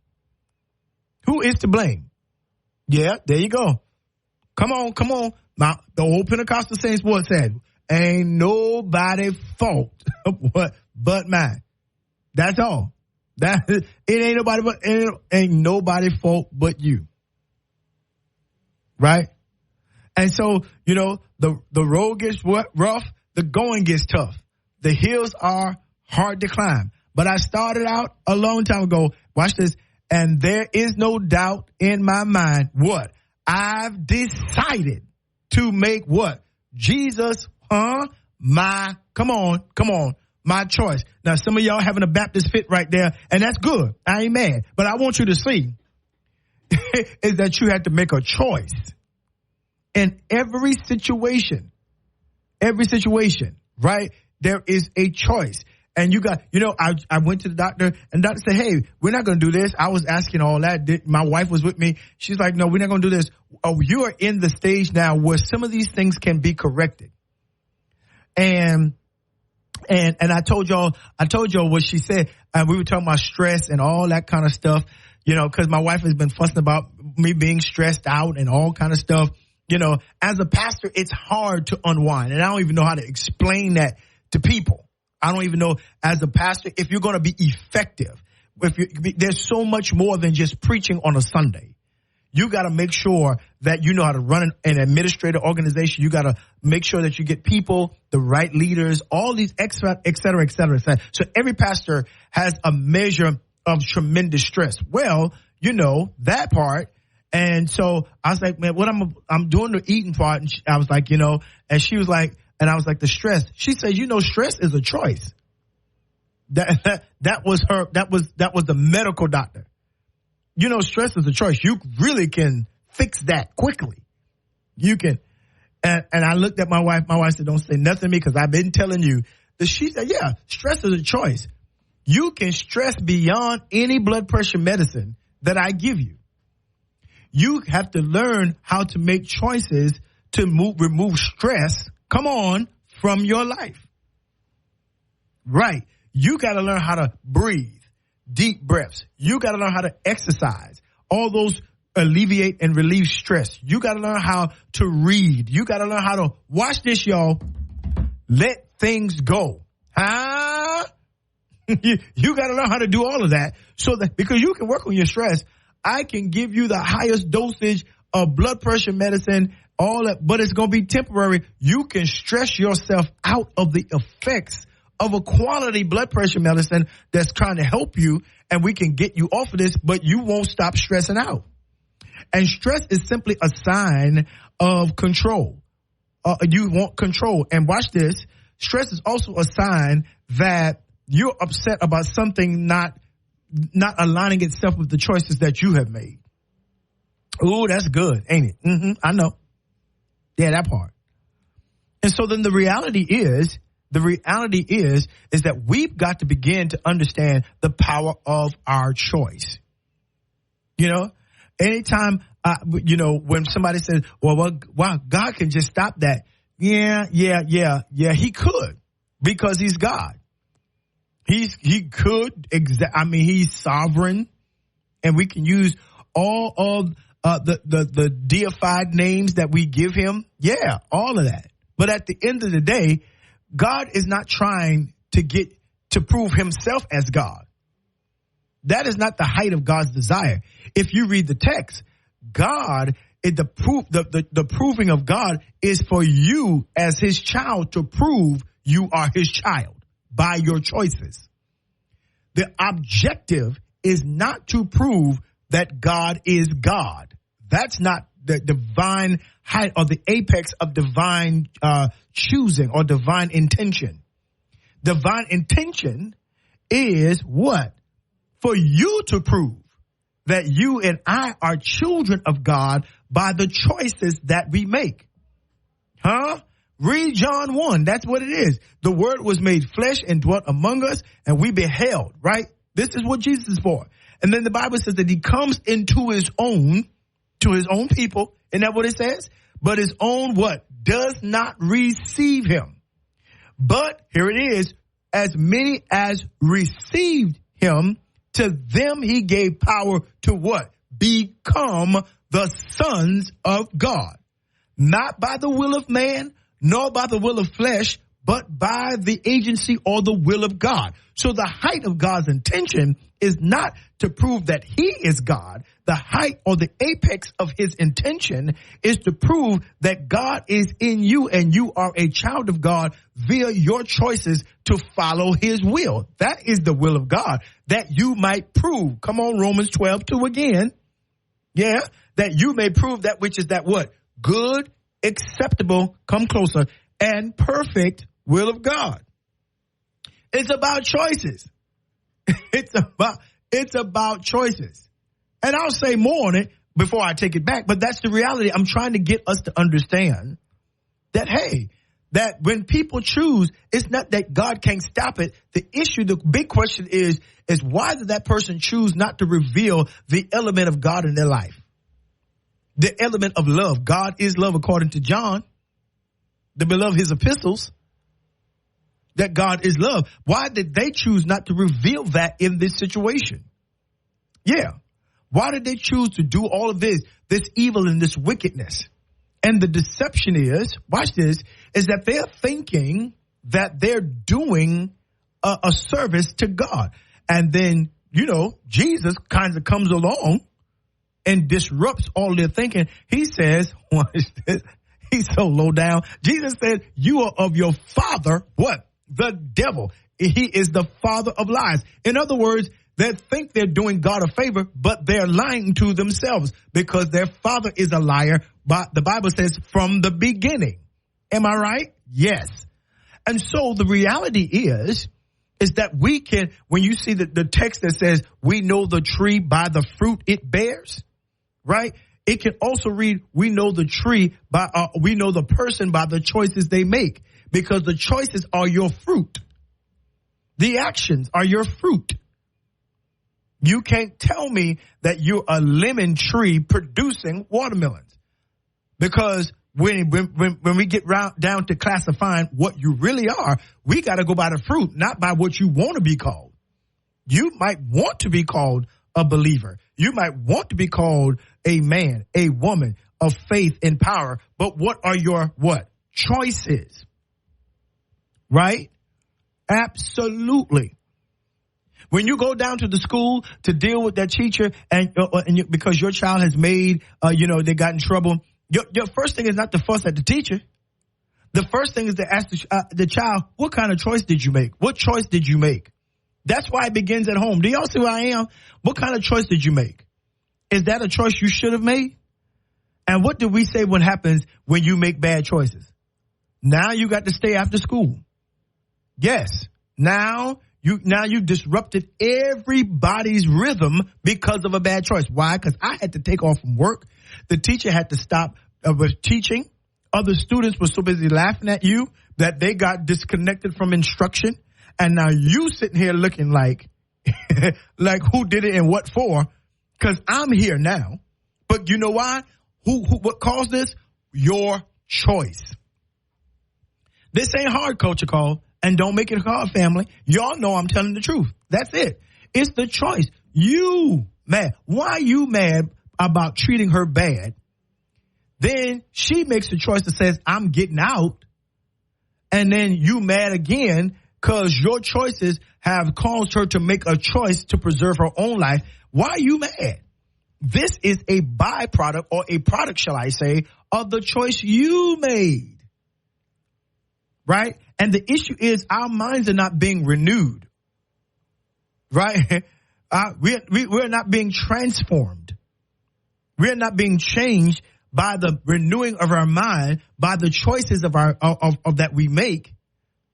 Who is to blame? Yeah, there you go. Come on. Now, the old Pentecostal saints what said? Ain't nobody fault but mine. That's all. It ain't nobody fault but you. Right? And so, the road gets rough, the going gets tough. The hills are hard to climb. But I started out a long time ago. Watch this. And there is no doubt in my mind what? I've decided to make what? Jesus, my choice. Now, some of y'all having a Baptist fit right there, and that's good. I ain't mad. But I want you to see is that you have to make a choice in every situation, right? There is a choice. And you got, I went to the doctor and the doctor said, hey, we're not going to do this. I was asking all that. My wife was with me. She's like, no, we're not going to do this. Oh, you are in the stage now where some of these things can be corrected. And I told y'all what she said. We were talking about stress and all that kind of stuff, because my wife has been fussing about me being stressed out and all kind of stuff. As a pastor, it's hard to unwind. And I don't even know how to explain that to people. I don't even know as a pastor if you're going to be effective. There's so much more than just preaching on a Sunday. You got to make sure that you know how to run an administrative organization. You got to make sure that you get people, the right leaders, all these, et cetera, et cetera, et cetera. So every pastor has a measure of tremendous stress. Well, that part. And so I was like, man, what I'm doing the eating part. And I was like, and she was like, and I was like, the stress. She said, stress is a choice. That was the medical doctor. Stress is a choice. You really can fix that quickly. You can. And I looked at my wife. My wife said, don't say nothing to me because I've been telling you. She said, yeah, stress is a choice. You can stress beyond any blood pressure medicine that I give you. You have to learn how to make choices to remove stress, from your life. Right. You got to learn how to breathe, deep breaths. You got to learn how to exercise. All those alleviate and relieve stress. You got to learn how to read. You got to learn how to, watch this, y'all, let things go. You got to learn how to do all of that because you can work on your stress. I can give you the highest dosage of blood pressure medicine, all that, but it's going to be temporary. You can stress yourself out of the effects of a quality blood pressure medicine that's trying to help you, and we can get you off of this, but you won't stop stressing out. And stress is simply a sign of control. You want control. And watch this. Stress is also a sign that you're upset about something not aligning itself with the choices that you have made. Ooh, that's good, ain't it? I know. Yeah, that part. And so then the reality is that we've got to begin to understand the power of our choice. Anytime, when somebody says, well, God can just stop that. Yeah, he could, because he's God. He could, he's sovereign, and we can use all of the deified names that we give him. Yeah, all of that. But at the end of the day, God is not trying to prove himself as God. That is not the height of God's desire. If you read the text, the proving of God is for you as his child to prove you are his child by your choices. The objective is not to prove that God is God. That's not the divine height or the apex of divine choosing or divine intention. Divine intention is what? For you to prove that you and I are children of God by the choices that we make. Huh? Read John 1. That's what it is. The word was made flesh and dwelt among us, and we beheld, right? This is what Jesus is for. And then the Bible says that he comes into his own, to his own people. Isn't that what it says? But his own what? Does not receive him. But here it is. As many as received him, to them he gave power to what? Become the sons of God. Not by the will of man, nor by the will of flesh, but by the agency or the will of God. So the height of God's intention is not to prove that he is God. The height or the apex of his intention is to prove that God is in you and you are a child of God via your choices to follow his will. That is the will of God, that you might prove. Come on, Romans 12:2 again. Yeah, that you may prove that which is that what? Good, acceptable, come closer, and perfect will of God. It's about choices. It's about choices. And I'll say more on it before I take it back, but that's the reality. I'm trying to get us to understand that, hey, that when people choose, it's not that God can't stop it. The issue, the big question is why did that person choose not to reveal the element of God in their life? The element of love. God is love according to John, the beloved his epistles, that God is love. Why did they choose not to reveal that in this situation? Yeah. Why did they choose to do all of this evil and this wickedness? And the deception is, watch this, is that they're thinking that they're doing a service to God. And then, Jesus kind of comes along and disrupts all their thinking. He says, watch this, he's so low down. Jesus said, you are of your father, what? The devil. He is the father of lies. In other words, they think they're doing God a favor, but they're lying to themselves because their father is a liar. But the Bible says from the beginning. Am I right? Yes. And so the reality is that we can, when you see the text that says we know the tree by the fruit it bears, right? It can also read, we know the tree by, we know the person by the choices they make, because the choices are your fruit. The actions are your fruit. You can't tell me that you're a lemon tree producing watermelons, because when we get down to classifying what you really are, we got to go by the fruit, not by what you want to be called. You might want to be called a believer. You might want to be called a man, a woman of faith and power. But what are your what? Choices. Right? Absolutely. When you go down to the school to deal with that teacher because your child has made, they got in trouble, your first thing is not to fuss at the teacher. The first thing is to ask the child, what kind of choice did you make? What choice did you make? That's why it begins at home. Do y'all see where I am? What kind of choice did you make? Is that a choice you should have made? And what do we say what happens when you make bad choices? Now you got to stay after school. Yes. Now you disrupted everybody's rhythm because of a bad choice. Why? Because I had to take off from work. The teacher had to stop with teaching. Other students were so busy laughing at you that they got disconnected from instruction. And now you sitting here looking like, like who did it and what for? Because I'm here now. But you know why? What caused this? Your choice. This ain't hard, Culture Call. And don't make it hard, family. Y'all know I'm telling the truth. That's it. It's the choice. You mad. Why are you mad about treating her bad? Then she makes the choice that says, I'm getting out. And then you mad again because your choices have caused her to make a choice to preserve her own life. Why are you mad? This is a byproduct, or a product, shall I say, of the choice you made. Right? And the issue is our minds are not being renewed. Right? We're not being transformed. We're not being changed by the renewing of our mind, by the choices of that we make,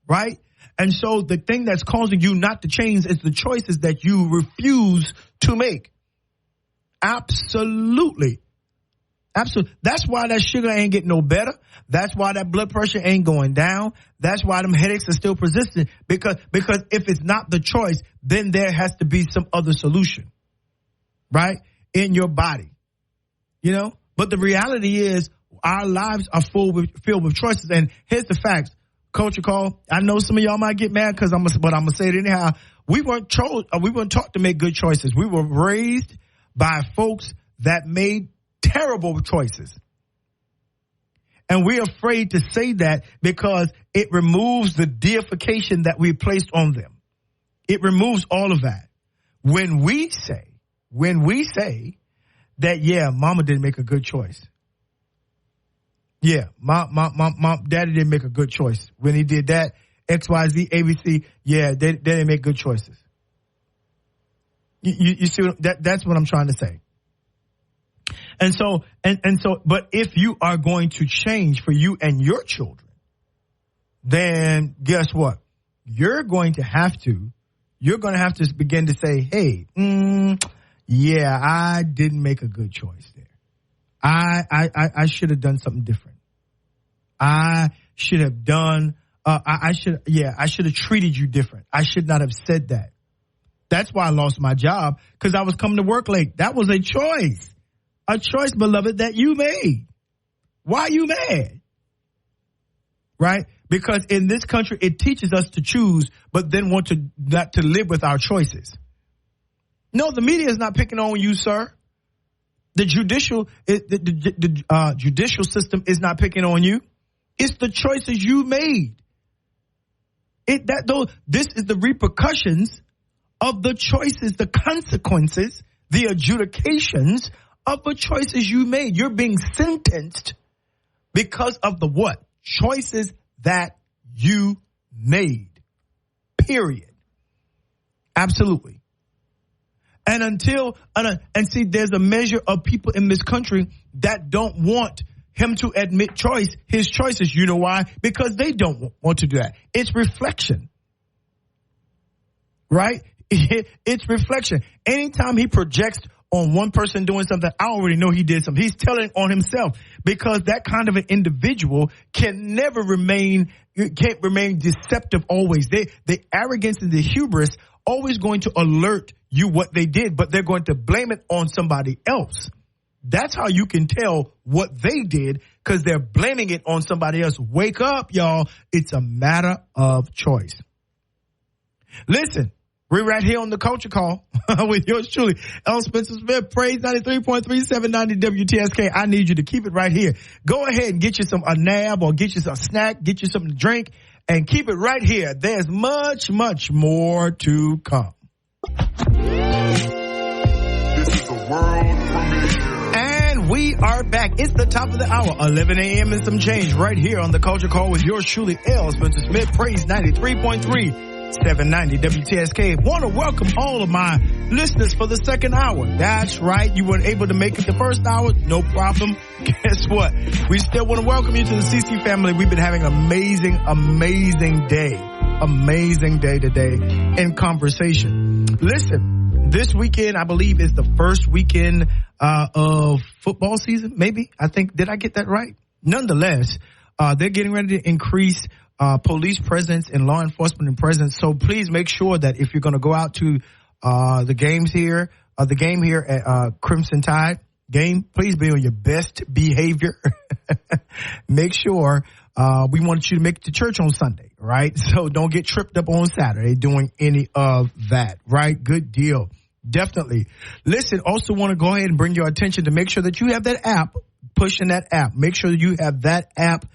right? And so the thing that's causing you not to change is the choices that you refuse to make. Absolutely. Absolutely. That's why that sugar ain't getting no better. That's why that blood pressure ain't going down. That's why them headaches are still persistent. Because if it's not the choice, then there has to be some other solution, right? In your body, you know? But the reality is our lives are filled with choices. And here's the facts. Culture Call, I know some of y'all might get mad but I'm going to say it anyhow. We weren't taught to make good choices. We were raised by folks that made terrible choices. And we're afraid to say that because it removes the deification that we placed on them. It removes all of that. When we say that, yeah, mama didn't make a good choice. Yeah, mom, daddy didn't make a good choice. When he did that, X, Y, Z, ABC, yeah, they didn't make good choices. You see that's what I'm trying to say. And so, but if you are going to change for you and your children, then guess what? You're going to have to begin to say, hey, yeah, I didn't make a good choice there. I should have done something different. I should have done, I should have treated you different. I should not have said that. That's why I lost my job, because I was coming to work late. That was a choice, beloved, that you made. Why are you mad? Right? Because in this country, it teaches us to choose, but then want to not to live with our choices. No, the media is not picking on you, sir. The judicial system is not picking on you. It's the choices you made. This is the repercussions of the choices, the consequences, the adjudications of the choices you made. You're being sentenced because of the what? Choices that you made. Period. Absolutely. And see, there's a measure of people in this country that don't want him to admit his choices. You know why? Because they don't want to do that. It's reflection. Right? It's reflection. Anytime he projects on one person doing something, I already know he did something. He's telling on himself, because that kind of an individual can't remain deceptive always. The arrogance and the hubris always going to alert you what they did, but they're going to blame it on somebody else. That's how you can tell what they did, because they're blaming it on somebody else. Wake up, y'all. It's a matter of choice. Listen, we're right here on the Culture Call with yours truly, L. Spencer Smith, Praise 93.3, 790 WTSK. I need you to keep it right here. Go ahead and get you a nab, or get you some snack, get you something to drink, and keep it right here. There's much, much more to come. This is the world premiere. And we are back. It's the top of the hour, 11 a.m. and some change, right here on the Culture Call with yours truly, L. Spencer Smith, Praise 93.3. 790 WTSK. Want to welcome all of my listeners for the second hour. That's right. You weren't able to make it the first hour. No problem. Guess what? We still want to welcome you to the CC family. We've been having an amazing day today in conversation. Listen, this weekend, I believe, is the first weekend of football season. Maybe. Did I get that right? Nonetheless, they're getting ready to increase police presence and law enforcement presence. So please make sure that if you're going to go out to the game here at Crimson Tide game, please be on your best behavior. Make sure we want you to make it to church on Sunday, right? So don't get tripped up on Saturday doing any of that, right? Good deal. Definitely. Listen, also want to go ahead and bring your attention to make sure that you have that app, pushing that app. Make sure that you have that app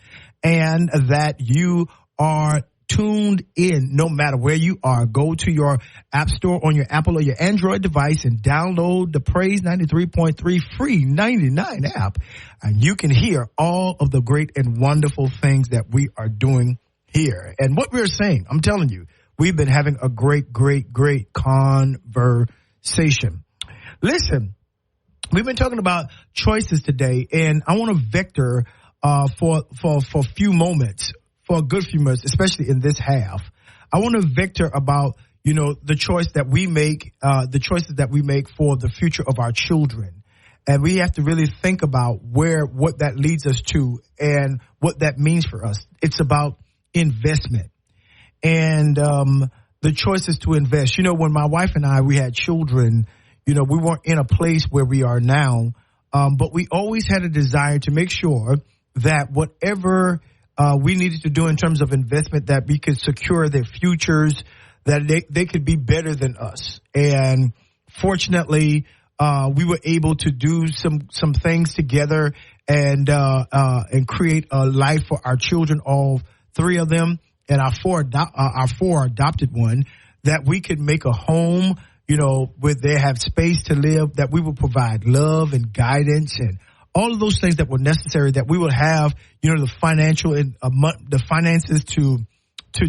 and that you are tuned in no matter where you are. Go to your app store on your Apple or your Android device and download the Praise 93.3 free 99 app. And you can hear all of the great and wonderful things that we are doing here. And what we're saying, I'm telling you, we've been having a great conversation. Listen, we've been talking about choices today, and I want to vector for a few moments, for a good few minutes, especially in this half. I want to vector about, the choice that we make, the choices that we make for the future of our children. And we have to really think about what that leads us to and what that means for us. It's about investment and the choices to invest. When my wife and we had children, we weren't in a place where we are now, but we always had a desire to make sure that whatever we needed to do in terms of investment, that we could secure their futures, that they could be better than us. And fortunately, we were able to do some things together and create a life for our children, all three of them, and our four adopted one, that we could make a home, where they have space to live, that we will provide love and guidance and all of those things that were necessary, that we would have, the financial and the finances to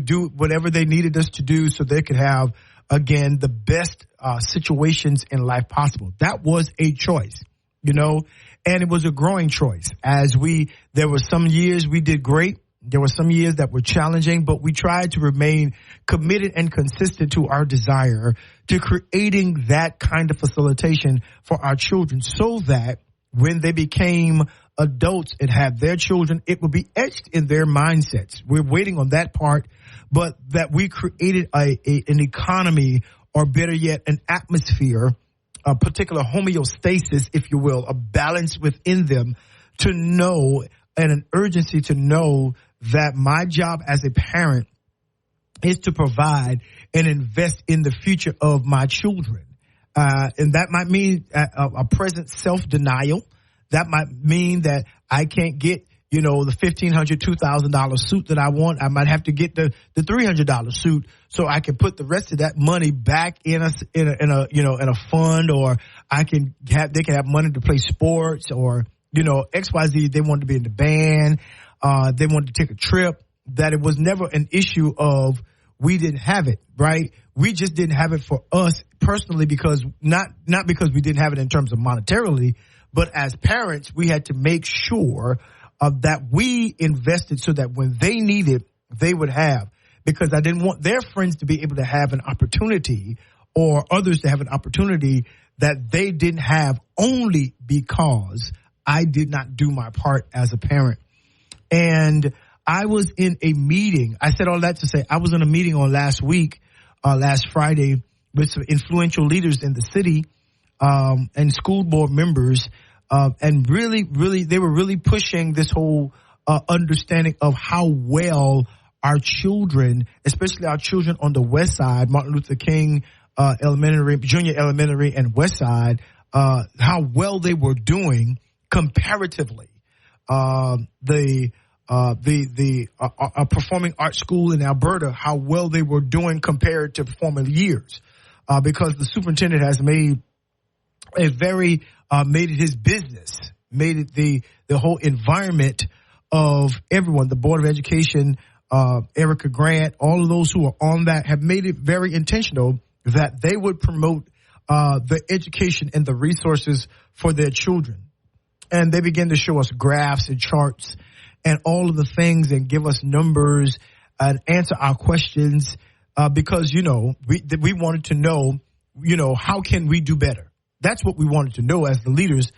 do whatever they needed us to do, so they could have, again, the best situations in life possible. That was a choice, and it was a growing choice. There were some years we did great. There were some years that were challenging, but we tried to remain committed and consistent to our desire to creating that kind of facilitation for our children, so that when they became adults and had their children, it would be etched in their mindsets. We're waiting on that part, but that we created an economy, or better yet, an atmosphere, a particular homeostasis, if you will, a balance within them, to know, and an urgency to know that my job as a parent is to provide and invest in the future of my children. And that might mean a present self-denial. That might mean that I can't get, the $1,500, $2,000 suit that I want. I might have to get the $300 suit, so I can put the rest of that money back in a fund, or they can have money to play sports, or, XYZ. They wanted to be in the band. They wanted to take a trip. That it was never an issue of we didn't have it, right? We just didn't have it for us personally, because not because we didn't have it in terms of monetarily, but as parents, we had to make sure that we invested so that when they needed, they would have. Because I didn't want their friends to be able to have an opportunity, or others to have an opportunity that they didn't have, only because I did not do my part as a parent. And I was in a meeting. I said all that to say I was in a meeting on last Friday, with some influential leaders in the city, and school board members, and really, they were really pushing this whole understanding of how well our children, especially our children on the West Side, Martin Luther King Junior Elementary and West Side, how well they were doing comparatively. The performing arts school in Alberta, how well they were doing compared to former years, because the superintendent has made it his business, made it the whole environment of everyone, the Board of Education, Erica Grant, all of those who are on that have made it very intentional that they would promote the education and the resources for their children. And they began to show us graphs and charts and all of the things, and give us numbers and answer our questions, because, we wanted to know, how can we do better? That's what we wanted to know as the leaders,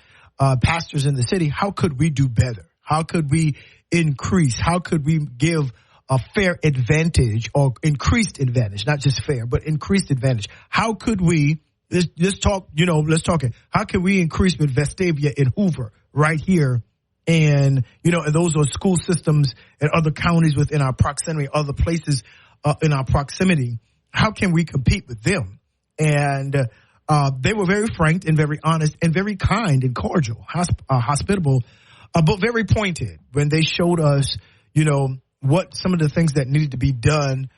pastors in the city. How could we do better? How could we increase? How could we give a fair advantage, or increased advantage, not just fair, but increased advantage? How could we, let's talk it. How can we increase with Vestavia in Hoover right here? And, and those are school systems in other counties within our proximity, other places in our proximity. How can we compete with them? And they were very frank and very honest and very kind and cordial, hospitable, but very pointed when they showed us, what some of the things that needed to be done.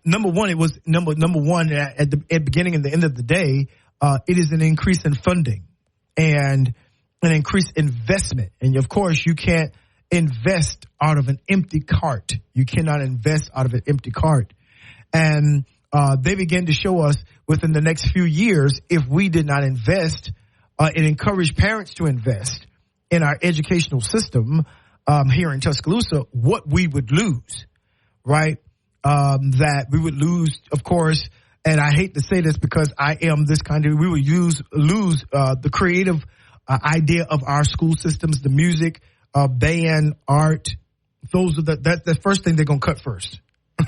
Number one, it was number one at the beginning and the end of the day, it is an increase in funding and an increased investment. And of course, you can't invest out of an empty cart. You cannot invest out of an empty cart. And they began to show us within the next few years, if we did not invest and encourage parents to invest in our educational system here in Tuscaloosa, what we would lose, right? That we would lose, of course, and I hate to say this because I am this kind of, we would lose the creative idea of our school systems, the music, band, art. Those are that's the first thing they're going to cut first,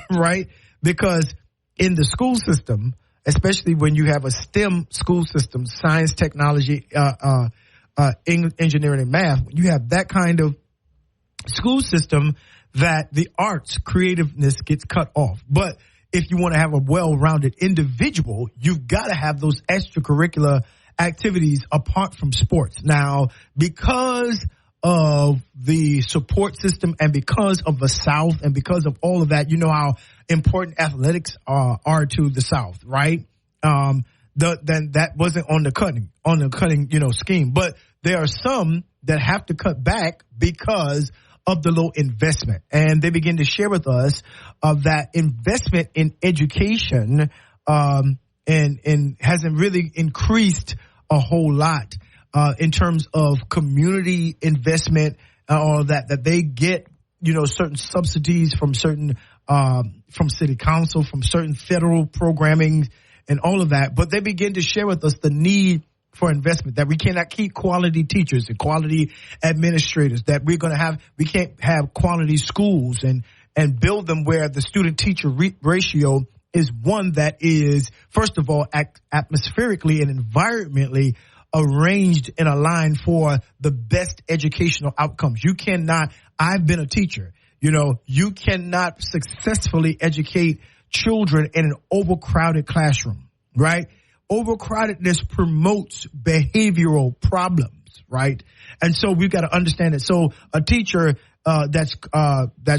right? Because in the school system, especially when you have a STEM school system, science, technology, engineering, and math, you have that kind of school system that the arts, creativeness gets cut off. But if you want to have a well-rounded individual, you've got to have those extracurricular activities apart from sports. Now, because of the support system and because of the South and because of all of that, you know how important athletics are to the South, right? Then that wasn't on the cutting, scheme. But there are some that have to cut back because of the low investment. And they begin to share with us that investment in education and hasn't really increased a whole lot in terms of community investment or that they get, certain subsidies from certain from city council, from certain federal programming and all of that. But they begin to share with us the need for investment, that we cannot keep quality teachers and quality administrators, that we can't have quality schools and build them where the student teacher ratio is one that is, first of all, atmospherically and environmentally arranged and aligned for the best educational outcomes. You cannot, I've been a teacher, you cannot successfully educate children in an overcrowded classroom, right? Overcrowdedness promotes behavioral problems, right? And so we've got to understand it. So a teacher that's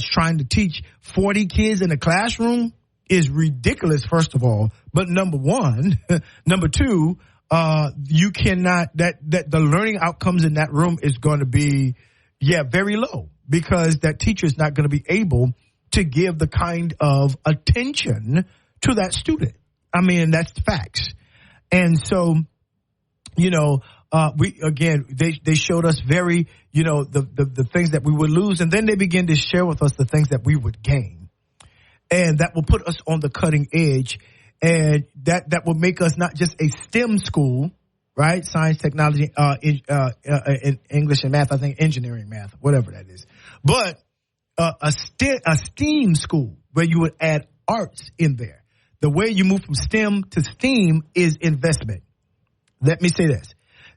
trying to teach 40 kids in a classroom is ridiculous, first of all. But number two, you cannot, that the learning outcomes in that room is going to be, very low, because that teacher is not going to be able to give the kind of attention to that student. I mean, that's the facts. And so, they showed us very, the things that we would lose. And then they begin to share with us the things that we would gain. And that will put us on the cutting edge. And that will make us not just a STEM school, right? Science, technology, in English and math, I think engineering, math, whatever that is. But a STEAM school where you would add arts in there. The way you move from STEM to STEAM is investment. Let me say this.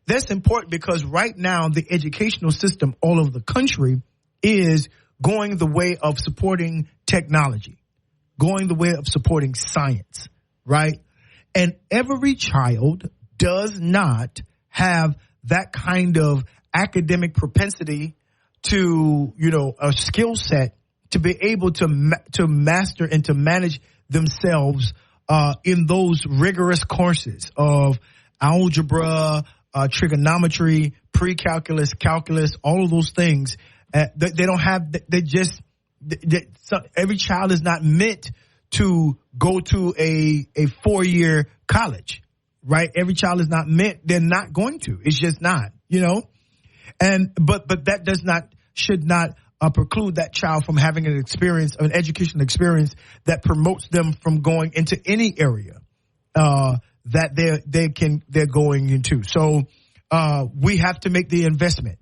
That's important because right now the educational system all over the country is going the way of supporting technology, going the way of supporting science, right? And every child does not have that kind of academic propensity to, a skill set to be able to master and to manage themselves in those rigorous courses of algebra, trigonometry, pre-calculus, calculus, all of those things. They don't have, every child is not meant to go to a 4-year college, right? Every child is not meant, they're not going to. It's just not, but that should not preclude that child from having an educational experience that promotes them from going into any area that they're going into. So we have to make the investment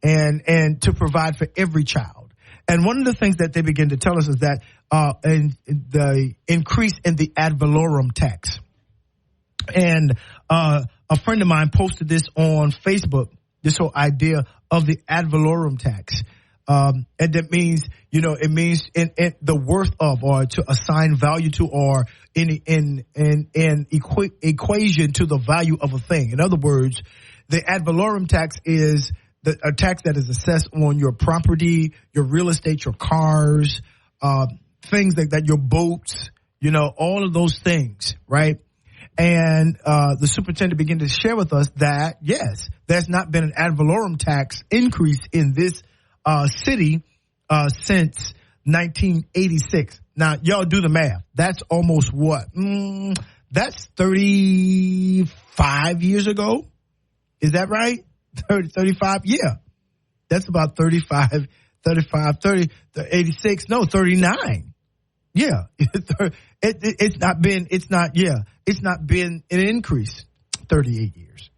and to provide for every child. And one of the things that they begin to tell us is that the increase in the ad valorem tax. And a friend of mine posted this on Facebook, this whole idea of the ad valorem tax. And that means, it means in the worth of, or to assign value to, or in equation to the value of a thing. In other words, the ad valorem tax is a tax that is assessed on your property, your real estate, your cars, things like that, your boats, all of those things, right? And the superintendent began to share with us that, yes, there's not been an ad valorem tax increase in this city since 1986. Now, y'all do the math. That's almost what? That's 35 years ago. Is that right? 30, 35? Yeah. That's about 35, 30, 86. No, 39. Yeah. It's not been an increase 38 years.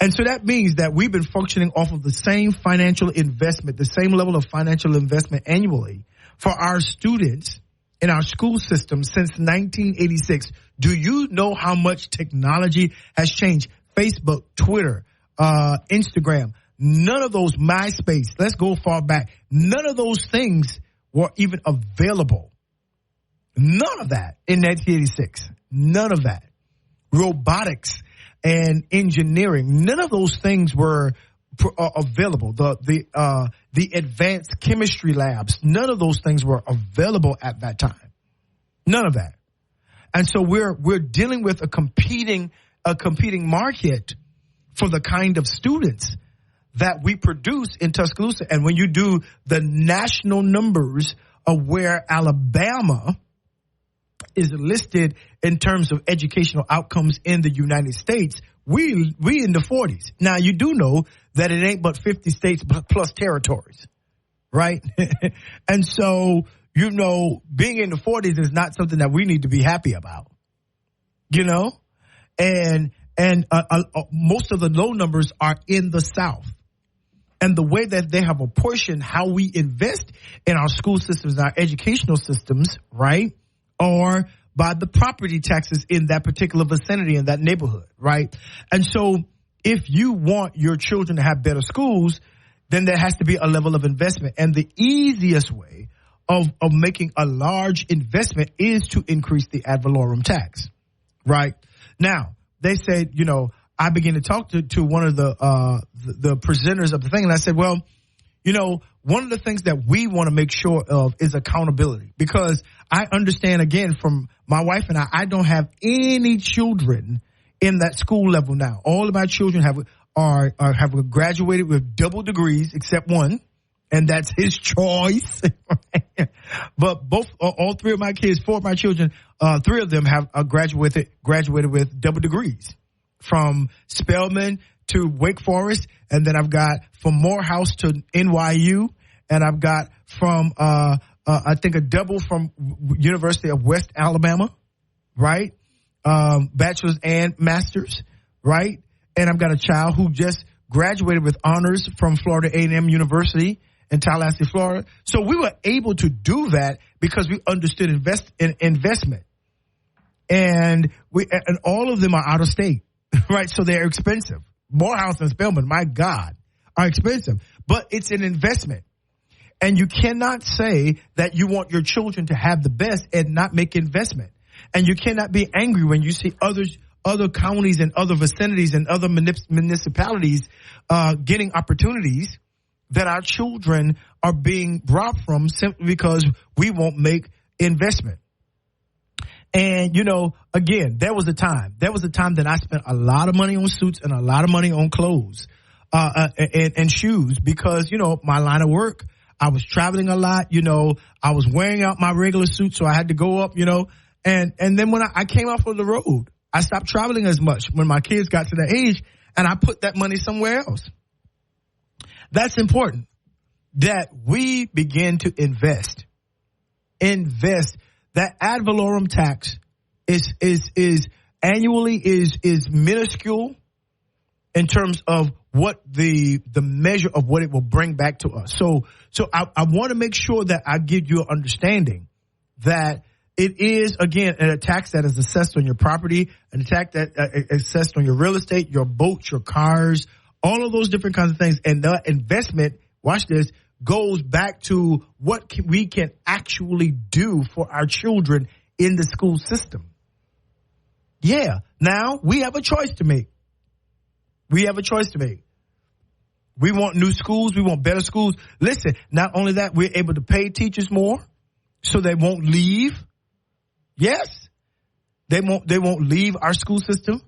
And so that means that we've been functioning off of the same financial investment, the same level of financial investment annually for our students in our school system since 1986. Do you know how much technology has changed? Facebook, Twitter, Instagram, none of those, MySpace, let's go far back. None of those things were even available. None of that in 1986. None of that. Robotics and engineering, none of those things were available. The advanced chemistry labs, none of those things were available at that time. None of that. And so we're dealing with a competing market for the kind of students that we produce in Tuscaloosa. And when you do the national numbers of where Alabama is listed in terms of educational outcomes in the United States, we in the 40s. Now, you do know that it ain't but 50 states plus territories, right? And so, you know, being in the 40s is not something that we need to be happy about, you know? And most of the low numbers are in the South. And the way that they have apportioned how we invest in our school systems, our educational systems, right, are by the property taxes in that particular vicinity, in that neighborhood, right? And so if you want your children to have better schools, then there has to be a level of investment. And the easiest way of making a large investment is to increase the ad valorem tax, right? Now, they said, you know, I began to talk to one of the presenters of the thing, and I said, well, you know, one of the things that we want to make sure of is accountability, because I understand, again, from my wife and I don't have any children in that school level now. All of my children have graduated with double degrees, except one, and that's his choice. But all three of my kids, four of my children, three of them have graduated with double degrees, from Spelman to Wake Forest, and then I've got from Morehouse to NYU, and I've got from I think a double from University of West Alabama, right? Bachelor's and master's, right? And I've got a child who just graduated with honors from Florida A&M University in Tallahassee, Florida. So we were able to do that because we understood investment, and all of them are out of state, right? So they're expensive. Morehouse and Spelman, my God, are expensive, but it's an investment. And you cannot say that you want your children to have the best and not make investment. And you cannot be angry when you see other counties and other vicinities and other municipalities getting opportunities that our children are being robbed from simply because we won't make investment. And, you know, again, there was a time that I spent a lot of money on suits and a lot of money on clothes and shoes because, you know, my line of work, I was traveling a lot, you know, I was wearing out my regular suit, so I had to go up, you know, and then when I came off of the road, I stopped traveling as much when my kids got to that age, and I put that money somewhere else. That's important, that we begin to invest. That ad valorem tax is annually is minuscule in terms of what the measure of what it will bring back to us. So I want to make sure that I give you an understanding that it is, again, a tax that is assessed on your property, an tax that is assessed on your real estate, your boats, your cars, all of those different kinds of things. And the investment, watch this, goes back to what we can actually do for our children in the school system. Yeah. Now we have a choice to make. We want new schools. We want better schools. Listen, not only that, we're able to pay teachers more so they won't leave. Yes. They won't leave our school system.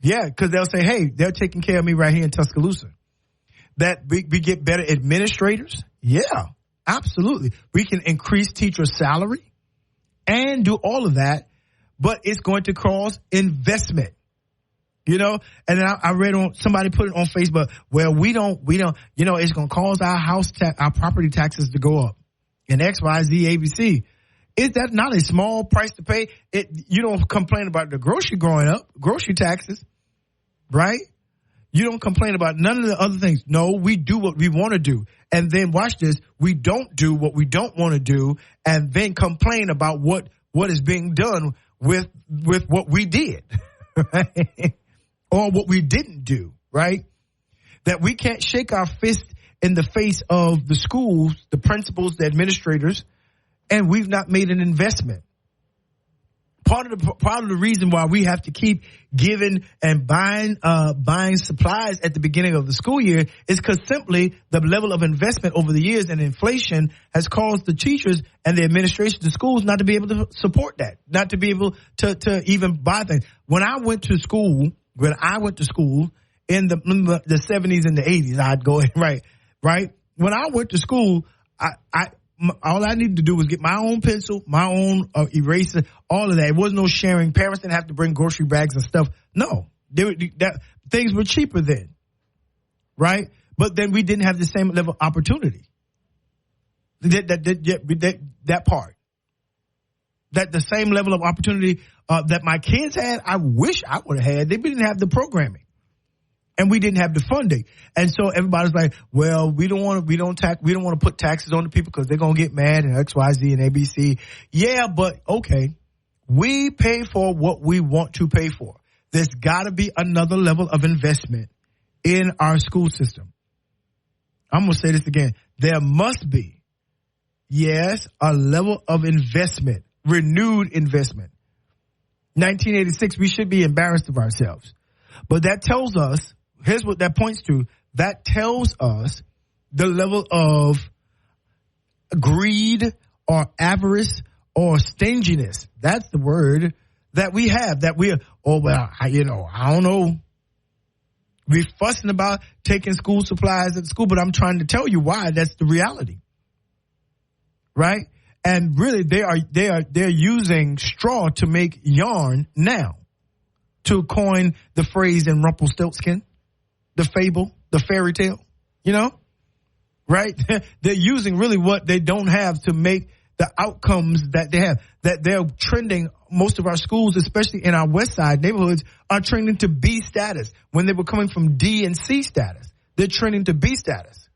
Yeah, because they'll say, hey, they're taking care of me right here in Tuscaloosa. That we get better administrators. Yeah, absolutely. We can increase teacher salary and do all of that, but it's going to cause investment. You know, and then I read on somebody put it on Facebook. Well, we don't. You know, it's going to cause our property taxes to go up. And X, Y, Z, ABC. Is that not a small price to pay? You don't complain about the grocery taxes, right? You don't complain about none of the other things. No, we do what we want to do. And then watch this. We don't do what we don't want to do and then complain about what is being done with what we did, right? Or what we didn't do, right? That we can't shake our fist in the face of the schools, the principals, the administrators, and we've not made an investment. Part of the reason why we have to keep giving and buying supplies at the beginning of the school year is because simply the level of investment over the years and inflation has caused the teachers and the administration of the schools not to be able to support that, not to be able to even buy things. When I went to school in the 70s and the 80s, I'd go in, right? When I went to school, all I needed to do was get my own pencil, my own eraser, all of that. It wasn't no sharing. Parents didn't have to bring grocery bags and stuff. No, things were cheaper then, right? But then we didn't have the same level of opportunity. That part. That the same level of opportunity that my kids had, I wish I would have had. They didn't have the programming. And we didn't have the funding. And so everybody's like, well, we don't want to put taxes on the people because they're going to get mad and X, Y, Z and ABC. Yeah, but okay. We pay for what we want to pay for. There's got to be another level of investment in our school system. I'm going to say this again. There must be, yes, a level of investment, renewed investment. 1986, we should be embarrassed of ourselves. But that tells us, here's what that points to. That tells us the level of greed or avarice or stinginess. That's the word that we have. That we are, I don't know. We're fussing about taking school supplies at school, but I'm trying to tell you why that's the reality. Right? And really, they're using straw to make yarn now. To coin the phrase in Rumpelstiltskin, the fable, the fairy tale, right? They're using really what they don't have to make the outcomes that they have. That they're trending, most of our schools, especially in our West Side neighborhoods, are trending to B status when they were coming from D and C status. They're trending to B status.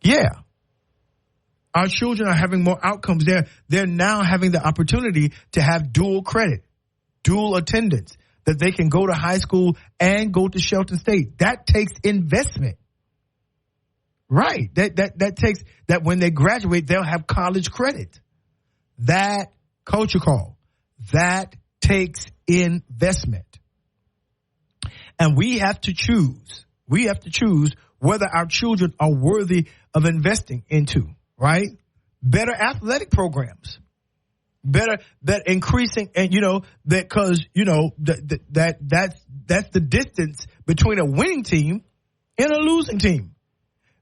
Yeah. Our children are having more outcomes. They're now having the opportunity to have dual credit. Dual attendance, that they can go to high school and go to Shelton State. That takes investment. Right. That takes that when they graduate, they'll have college credit. That culture call, that takes investment. And we have to choose whether our children are worthy of investing into, right? Better athletic programs. Better that increasing, and that's the distance between a winning team and a losing team.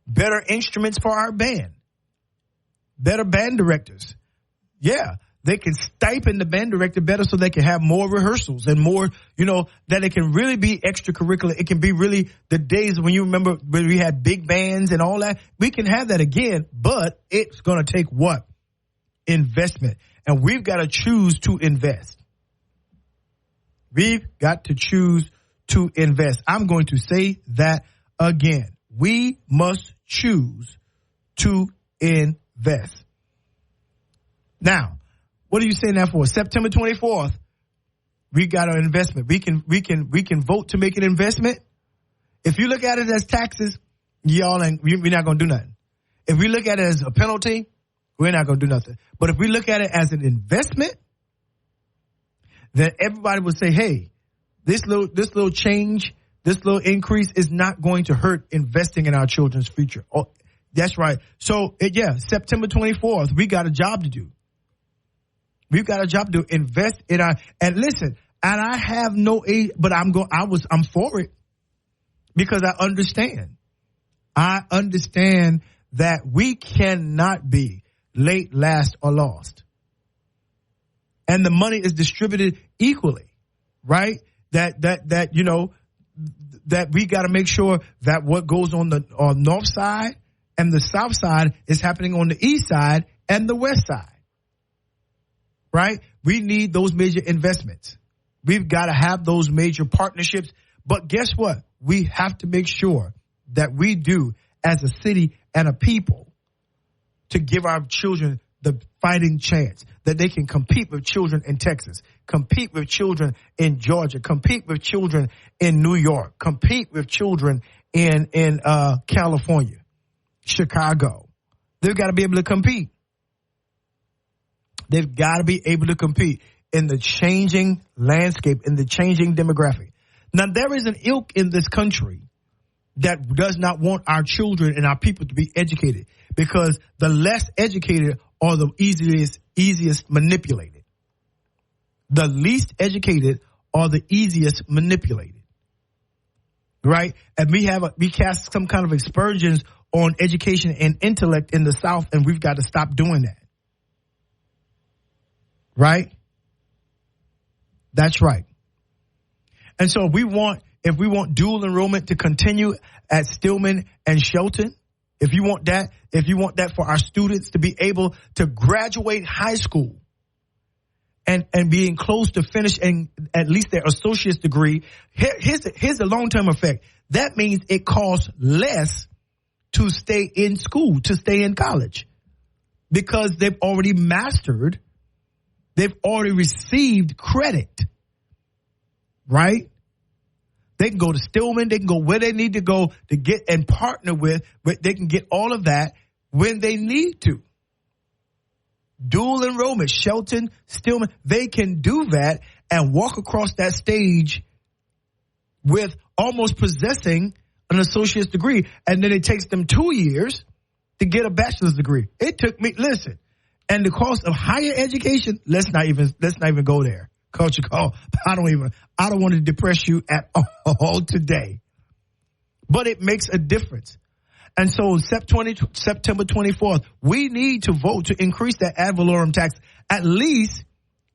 Better instruments for our band. Better band directors. Yeah, they can stipend the band director better so they can have more rehearsals and more, that it can really be extracurricular. It can be really the days when you remember when we had big bands and all that. We can have that again, but it's going to take what? Investment. And we've got to choose to invest. We've got to choose to invest. I'm going to say that again. We must choose to invest. Now, what are you saying that for? September 24th, we got our investment. We can vote to make an investment. If you look at it as taxes, we're not going to do nothing. If we look at it as a penalty, we're not going to do nothing. But if we look at it as an investment, then everybody would say, hey, this little change, this little increase is not going to hurt investing in our children's future. Oh, that's right. So, September 24th, we got a job to do. We've got a job to invest in our, and listen, and I have no age, but I'm for it because I understand. I understand that we cannot be late, last, or lost. And the money is distributed equally, right? that you know, that we got to make sure that what goes on the north side and the south side is happening on the east side and the west side. Right? We need those major investments. We've got to have those major partnerships. But guess what? We have to make sure that we do as a city and a people to give our children the fighting chance that they can compete with children in Texas, compete with children in Georgia, compete with children in New York, compete with children in California, Chicago. They've got to be able to compete. They've got to be able to compete in the changing landscape, in the changing demographic. Now, there is an ilk in this country that does not want our children and our people to be educated, because the less educated are the easiest manipulated. The least educated are the easiest manipulated. Right? And we cast some kind of aspersions on education and intellect in the South, and we've got to stop doing that. Right? That's right. And so if we want dual enrollment to continue at Stillman and Shelton, if you want that for our students to be able to graduate high school and being close to finishing at least their associate's degree, here's the long-term effect. That means it costs less to stay in school, to stay in college, because they've already mastered, they've already received credit. Right? They can go to Stillman. They can go where they need to go to get and partner with, but they can get all of that when they need to. Dual enrollment, Shelton, Stillman, they can do that and walk across that stage with almost possessing an associate's degree. And then it takes them 2 years to get a bachelor's degree. It took me, listen, and the cost of higher education, let's not even go there. Culture Call. I don't want to depress you at all today. But it makes a difference. And so September 24th, we need to vote to increase that ad valorem tax. At least,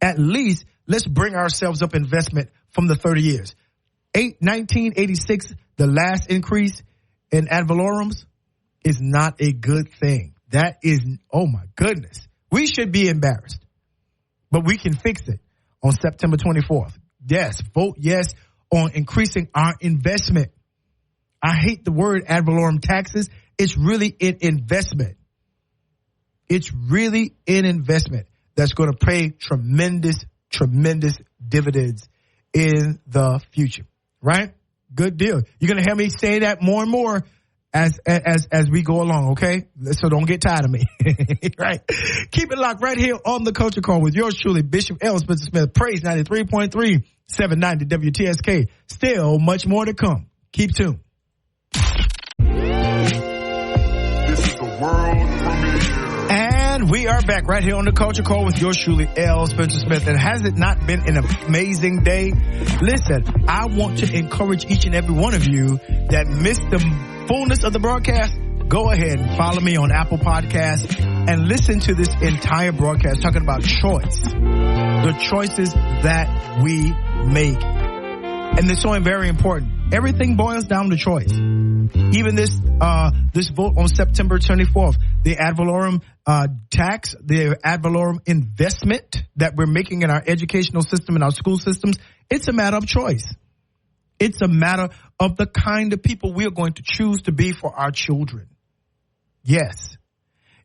let's bring ourselves up investment from the 30 years. 1986, the last increase in ad valorems is not a good thing. That is, oh my goodness. We should be embarrassed. But we can fix it. On September 24th. Yes, vote yes on increasing our investment. I hate the word ad valorem taxes. It's really an investment. It's really an investment that's going to pay tremendous dividends in the future. Right? Good deal. You're going to hear me say that more and more as we go along, okay? So don't get tired of me. Right? Keep it locked right here on the Culture Call with yours truly, Bishop L. Spencer Smith. Praise 93.3, 790 WTSK. Still much more to come. Keep tuned. This is the world premiere. And we are back right here on the Culture Call with yours truly, L. Spencer Smith. And has it not been an amazing day? Listen, I want to encourage each and every one of you that missed the fullness of the broadcast. Go ahead and follow me on Apple Podcasts and listen to this entire broadcast talking about choice. The choices that we make. And it's so very important. Everything boils down to choice. Even this vote on September 24th, the ad valorem tax, the ad valorem investment that we're making in our educational system and our school systems, it's a matter of choice. It's a matter of the kind of people we are going to choose to be for our children. Yes.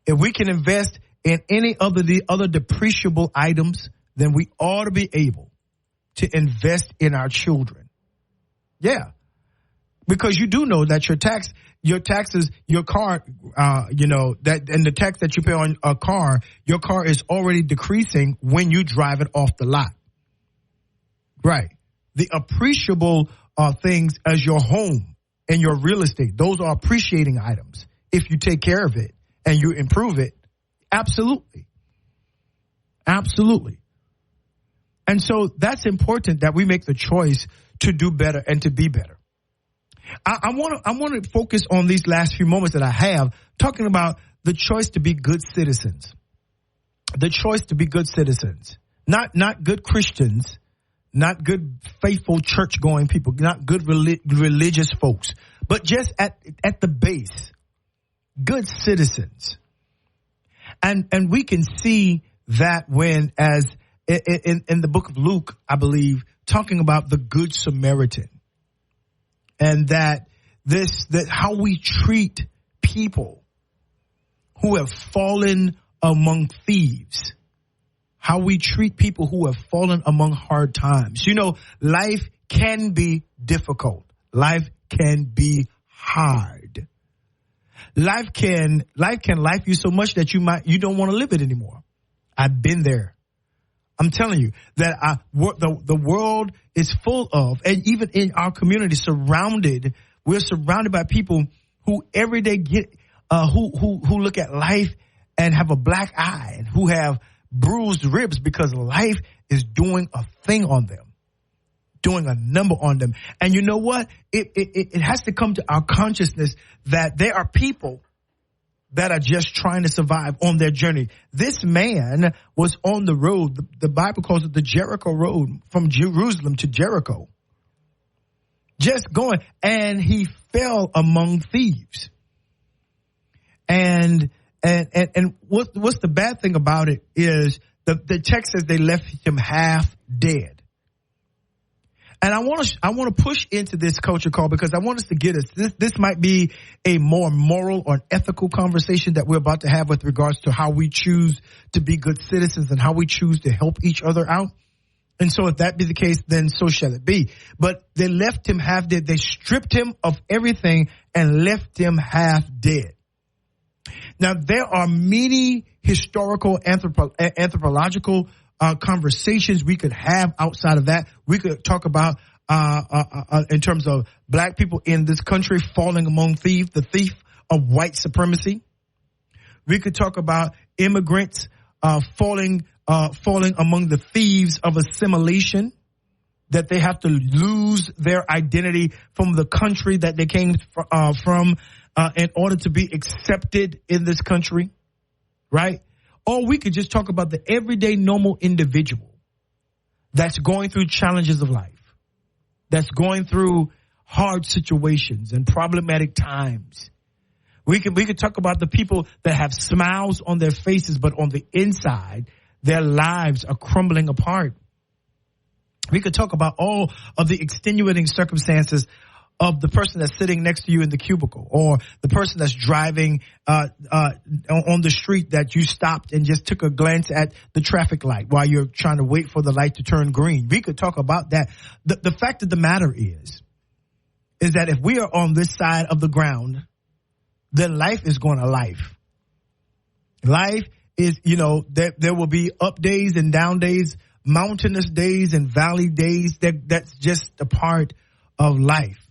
If we can invest in any of the other depreciable items, then we ought to be able to invest in our children. Yeah. Because you do know that your taxes, your car, and the tax that you pay on a car, your car is already decreasing when you drive it off the lot. Right. The appreciable things as your home and your real estate, those are appreciating items. If you take care of it and you improve it, absolutely. Absolutely. And so that's important that we make the choice to do better and to be better. I want to focus on these last few moments that I have talking about the choice to be good citizens. The choice to be good citizens. Not good Christians, not good, faithful church-going people, not good religious folks, but just at the base, good citizens. And we can see that when, as in the book of Luke, I believe, talking about the Good Samaritan, and that how we treat people who have fallen among thieves, how we treat people who have fallen among hard times. You know, life can be difficult. Life can be hard. Life can life you so much that you don't want to live it anymore. I've been there. I'm telling you that the world is full of, and even in our community, we're surrounded by people who every day who look at life and have a black eye, and who have bruised ribs because life is doing a thing on them, doing a number on them. And you know what? It has to come to our consciousness that there are people that are just trying to survive on their journey. This man was on the road. The Bible calls it the Jericho road, from Jerusalem to Jericho. Just going, and he fell among thieves. And what's the bad thing about it is the text says they left him half dead. And I want to push into this culture call, because I want us to get us. This might be a more moral or ethical conversation that we're about to have with regards to how we choose to be good citizens and how we choose to help each other out. And so if that be the case, then so shall it be. But they left him half dead. They stripped him of everything and left him half dead. Now, there are many historical, anthropological conversations we could have outside of that. We could talk about in terms of black people in this country falling among thieves, the thief of white supremacy. We could talk about immigrants falling among the thieves of assimilation, that they have to lose their identity from the country that they came from in order to be accepted in this country, right? Or we could just talk about the everyday normal individual that's going through challenges of life, that's going through hard situations and problematic times. We could talk about the people that have smiles on their faces, but on the inside, their lives are crumbling apart. We could talk about all of the extenuating circumstances of the person that's sitting next to you in the cubicle, or the person that's driving on the street that you stopped and just took a glance at the traffic light while you're trying to wait for the light to turn green. We could talk about that. The fact of the matter is that if we are on this side of the ground, then life is going to life. Life is, there will be up days and down days, mountainous days and valley days. That's just a part of life.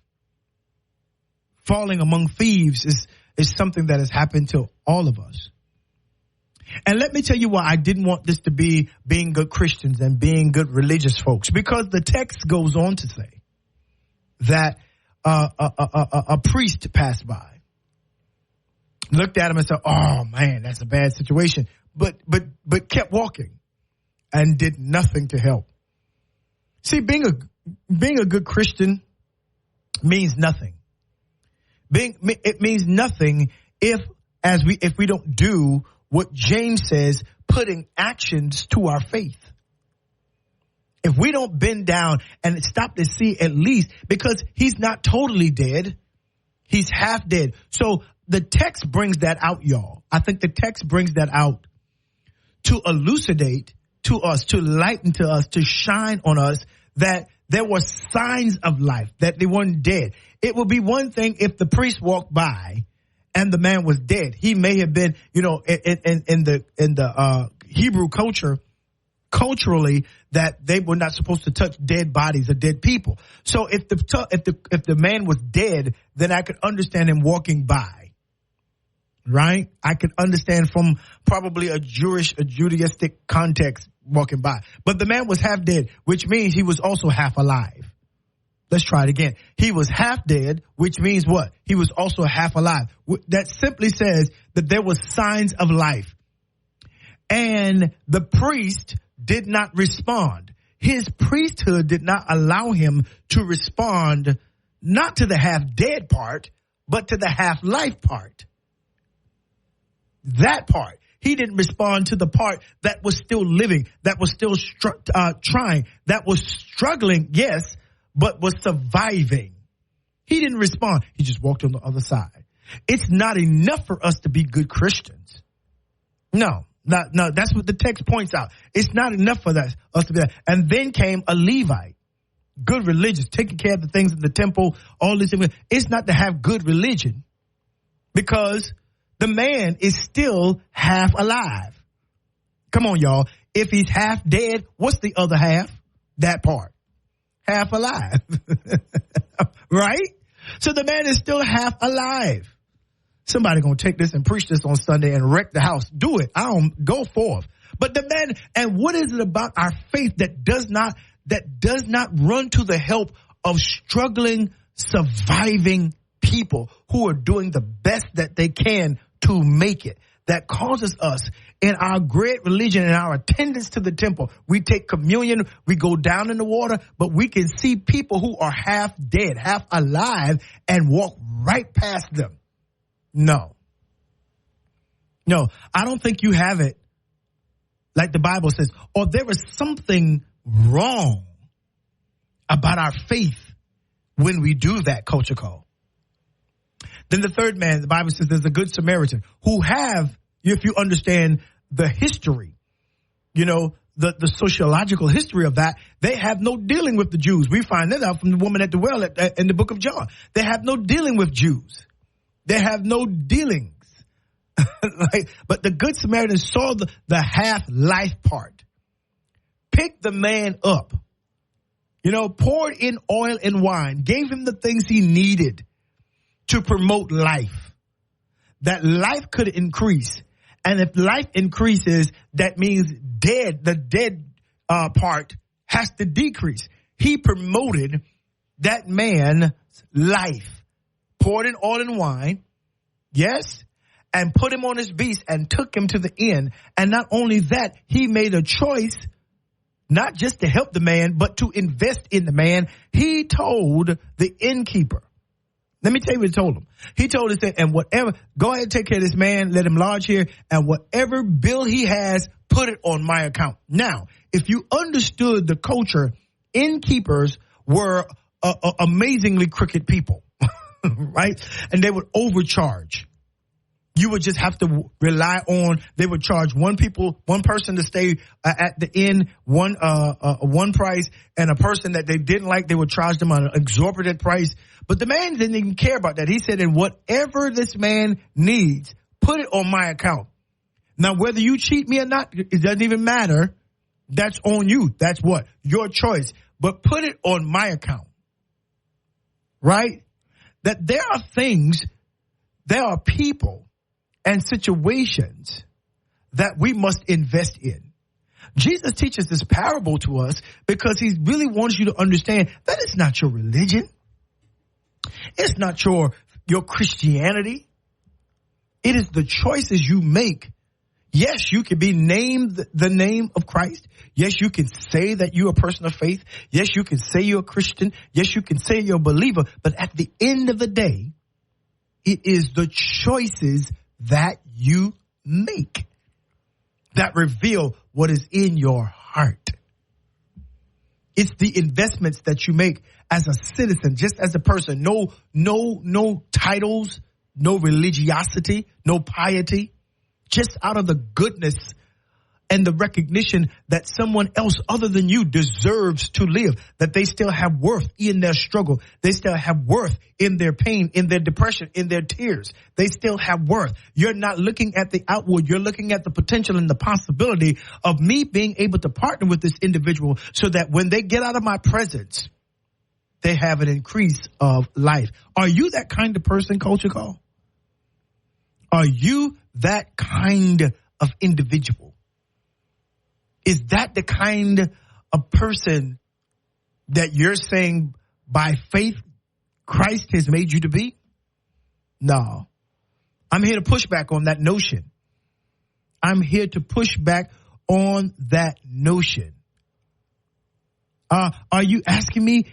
Falling among thieves is something that has happened to all of us. And let me tell you why I didn't want this to be being good Christians and being good religious folks, because the text goes on to say that a priest passed by, looked at him and said, "Oh man, that's a bad situation," but kept walking and did nothing to help. See, being a good Christian means nothing. It means nothing if we don't do what James says, putting actions to our faith. If we don't bend down and stop to see, at least, because he's not totally dead, he's half dead. So the text brings that out, y'all. I think the text brings that out to elucidate to us, to lighten to us, to shine on us that there were signs of life, that they weren't dead. It would be one thing if the priest walked by and the man was dead. He may have been, in the Hebrew culture, culturally, that they were not supposed to touch dead bodies or dead people. So if the man was dead, then I could understand him walking by, right? I could understand from probably a Judaistic context walking by. But the man was half dead, which means he was also half alive. Let's try it again. He was half dead, which means what? He was also half alive. That simply says that there was signs of life. And the priest did not respond. his priesthood did not allow him to respond not to the half-dead part, but to the half-life part. That part. He didn't respond to the part that was still living, that was still trying, that was struggling, yes, but was surviving. He didn't respond. He just walked on the other side. It's not enough for us to be good Christians. No, that's what the text points out. It's not enough for us to be that. And then came a Levite, good religious, taking care of the things in the temple, all this. It's not to have good religion because the man is still half alive. Come on, y'all. If he's half dead, what's the other half? That part. Half alive. Right? So the man is still half alive. Somebody going to take this and preach this on Sunday and wreck the house. Do it. I don't go forth. But the man, and what is it about our faith that does not run to the help of struggling, surviving people who are doing the best that they can to make it, that causes us in our great religion and our attendance to the temple? We take communion, we go down in the water, but we can see people who are half dead, half alive, and walk right past them. No, I don't think you have it like the Bible says, or there is something wrong about our faith when we do that, Culture Call. Then the third man, the Bible says there's a good Samaritan who have, if you understand the history, the sociological history of that, they have no dealing with the Jews. We find that out from the woman at the well in the book of John. They have no dealing with Jews. They have no dealings. But the good Samaritan saw the half-life part, picked the man up, poured in oil and wine, gave him the things he needed to promote life, that life could increase. And if life increases, that means the dead part has to decrease. He promoted that man's life, poured in oil and wine, yes, and put him on his beast and took him to the inn. And not only that, he made a choice not just to help the man, but to invest in the man. He told the innkeeper, let me tell you what he told him. He told us that, and whatever, go ahead and take care of this man, let him lodge here, and whatever bill he has, put it on my account. Now, if you understood the culture, innkeepers were amazingly crooked people, right? And they would overcharge. You would just have to rely on, they would charge one person to stay at the inn, one price, and a person that they didn't like, they would charge them an exorbitant price. But the man didn't even care about that. He said, and whatever this man needs, put it on my account. Now, whether you cheat me or not, it doesn't even matter. That's on you. That's what? Your choice. But put it on my account. Right? That there are people and situations that we must invest in. Jesus teaches this parable to us because he really wants you to understand that it's not your religion. It's not your Christianity. It is the choices you make. Yes, you can be named the name of Christ. Yes, you can say that you're a person of faith. Yes, you can say you're a Christian. Yes, you can say you're a believer. But at the end of the day, it is the choices that you make that reveal what is in your heart. It's the investments that you make as a citizen, just as a person. No titles, no religiosity, no piety, just out of the goodness and the recognition that someone else other than you deserves to live, that they still have worth in their struggle. They still have worth in their pain, in their depression, in their tears. They still have worth. You're not looking at the outward. You're looking at the potential and the possibility of me being able to partner with this individual so that when they get out of my presence, they have an increase of life. Are you that kind of person, Culture Call? Are you that kind of individual? Is that the kind of person that you're saying by faith Christ has made you to be? No. I'm here to push back on that notion. I'm here to push back on that notion. Are you asking me,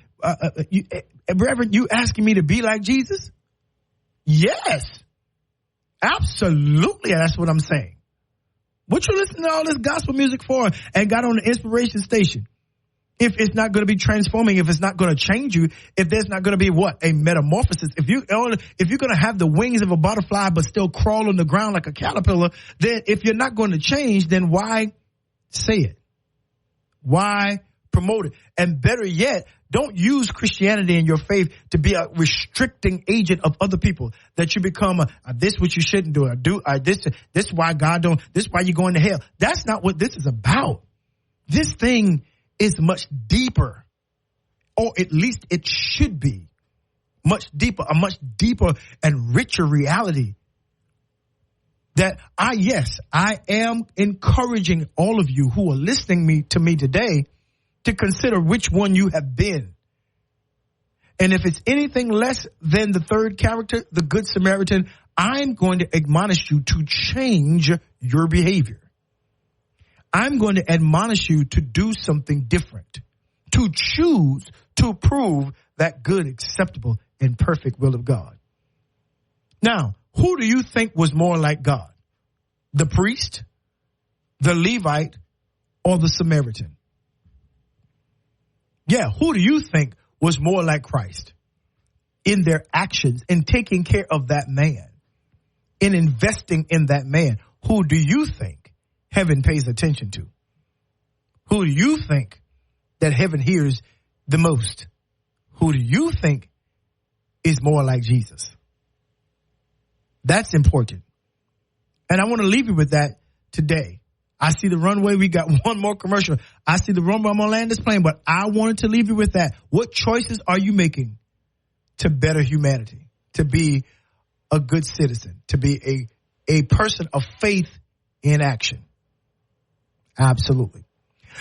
Reverend, you asking me to be like Jesus? Yes, absolutely. That's what I'm saying. What you listening to all this gospel music for and got on the inspiration station? If it's not going to be transforming, if it's not going to change you, if there's not going to be a metamorphosis, if you're going to have the wings of a butterfly but still crawl on the ground like a caterpillar, then if you're not going to change, then why say it? Why promote it? And better yet, don't use Christianity and your faith to be a restricting agent of other people, that you become this what you shouldn't do. This why God don't, this why you're going to hell. That's not what this is about. This thing is much deeper, or at least it should be much deeper, a much deeper and richer reality. That I am encouraging all of you who are listening to me today to consider which one you have been. And if it's anything less than the third character, the Good Samaritan, I'm going to admonish you to change your behavior. I'm going to admonish you to do something different, to choose to prove that good, acceptable, and perfect will of God. Now, who do you think was more like God? The priest, the Levite, or the Samaritan? Yeah, who do you think was more like Christ in their actions, in taking care of that man, in investing in that man? Who do you think heaven pays attention to? Who do you think that heaven hears the most? Who do you think is more like Jesus? That's important. And I want to leave you with that today. I see the runway. We got one more commercial. I see the runway. I'm going to land this plane, but I wanted to leave you with that. What choices are you making to better humanity, to be a good citizen, to be a person of faith in action? Absolutely.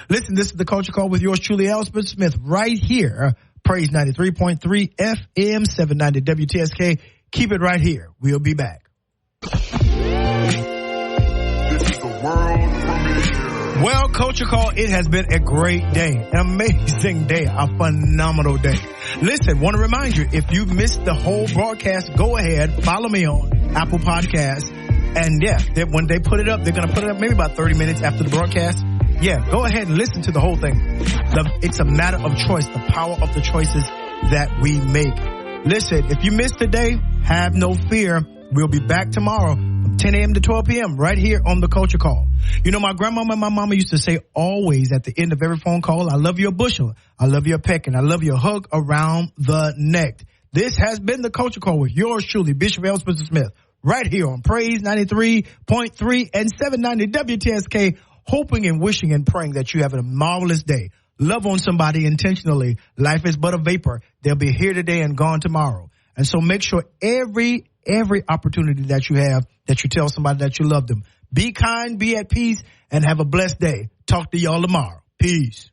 Listen, this is the Culture Call with yours truly, L. Spencer Smith, right here. Praise 93.3 FM 790 WTSK. Keep it right here. We'll be back. This is the world premiere. Well, Culture Call, it has been a great day, an amazing day, a phenomenal day. Listen, want to remind you, if you missed the whole broadcast, go ahead, follow me on Apple Podcasts. And when they put it up, they're going to put it up maybe about 30 minutes after the broadcast. Yeah, go ahead and listen to the whole thing. It's a matter of choice, the power of the choices that we make. Listen, if you missed today, have no fear. We'll be back tomorrow from 10 a.m. to 12 p.m. right here on the Culture Call. You know, my grandmama and my mama used to say always at the end of every phone call, I love you a bushel, I love you a peck, and I love you a hug around the neck. This has been the Culture Call with yours truly, Bishop L. Spencer Smith, right here on Praise 93.3 and 790 WTSK, hoping and wishing and praying that you have a marvelous day. Love on somebody intentionally. Life is but a vapor. They'll be here today and gone tomorrow. And so make sure every opportunity that you have, that you tell somebody that you love them. Be kind, be at peace, and have a blessed day. Talk to y'all tomorrow. Peace.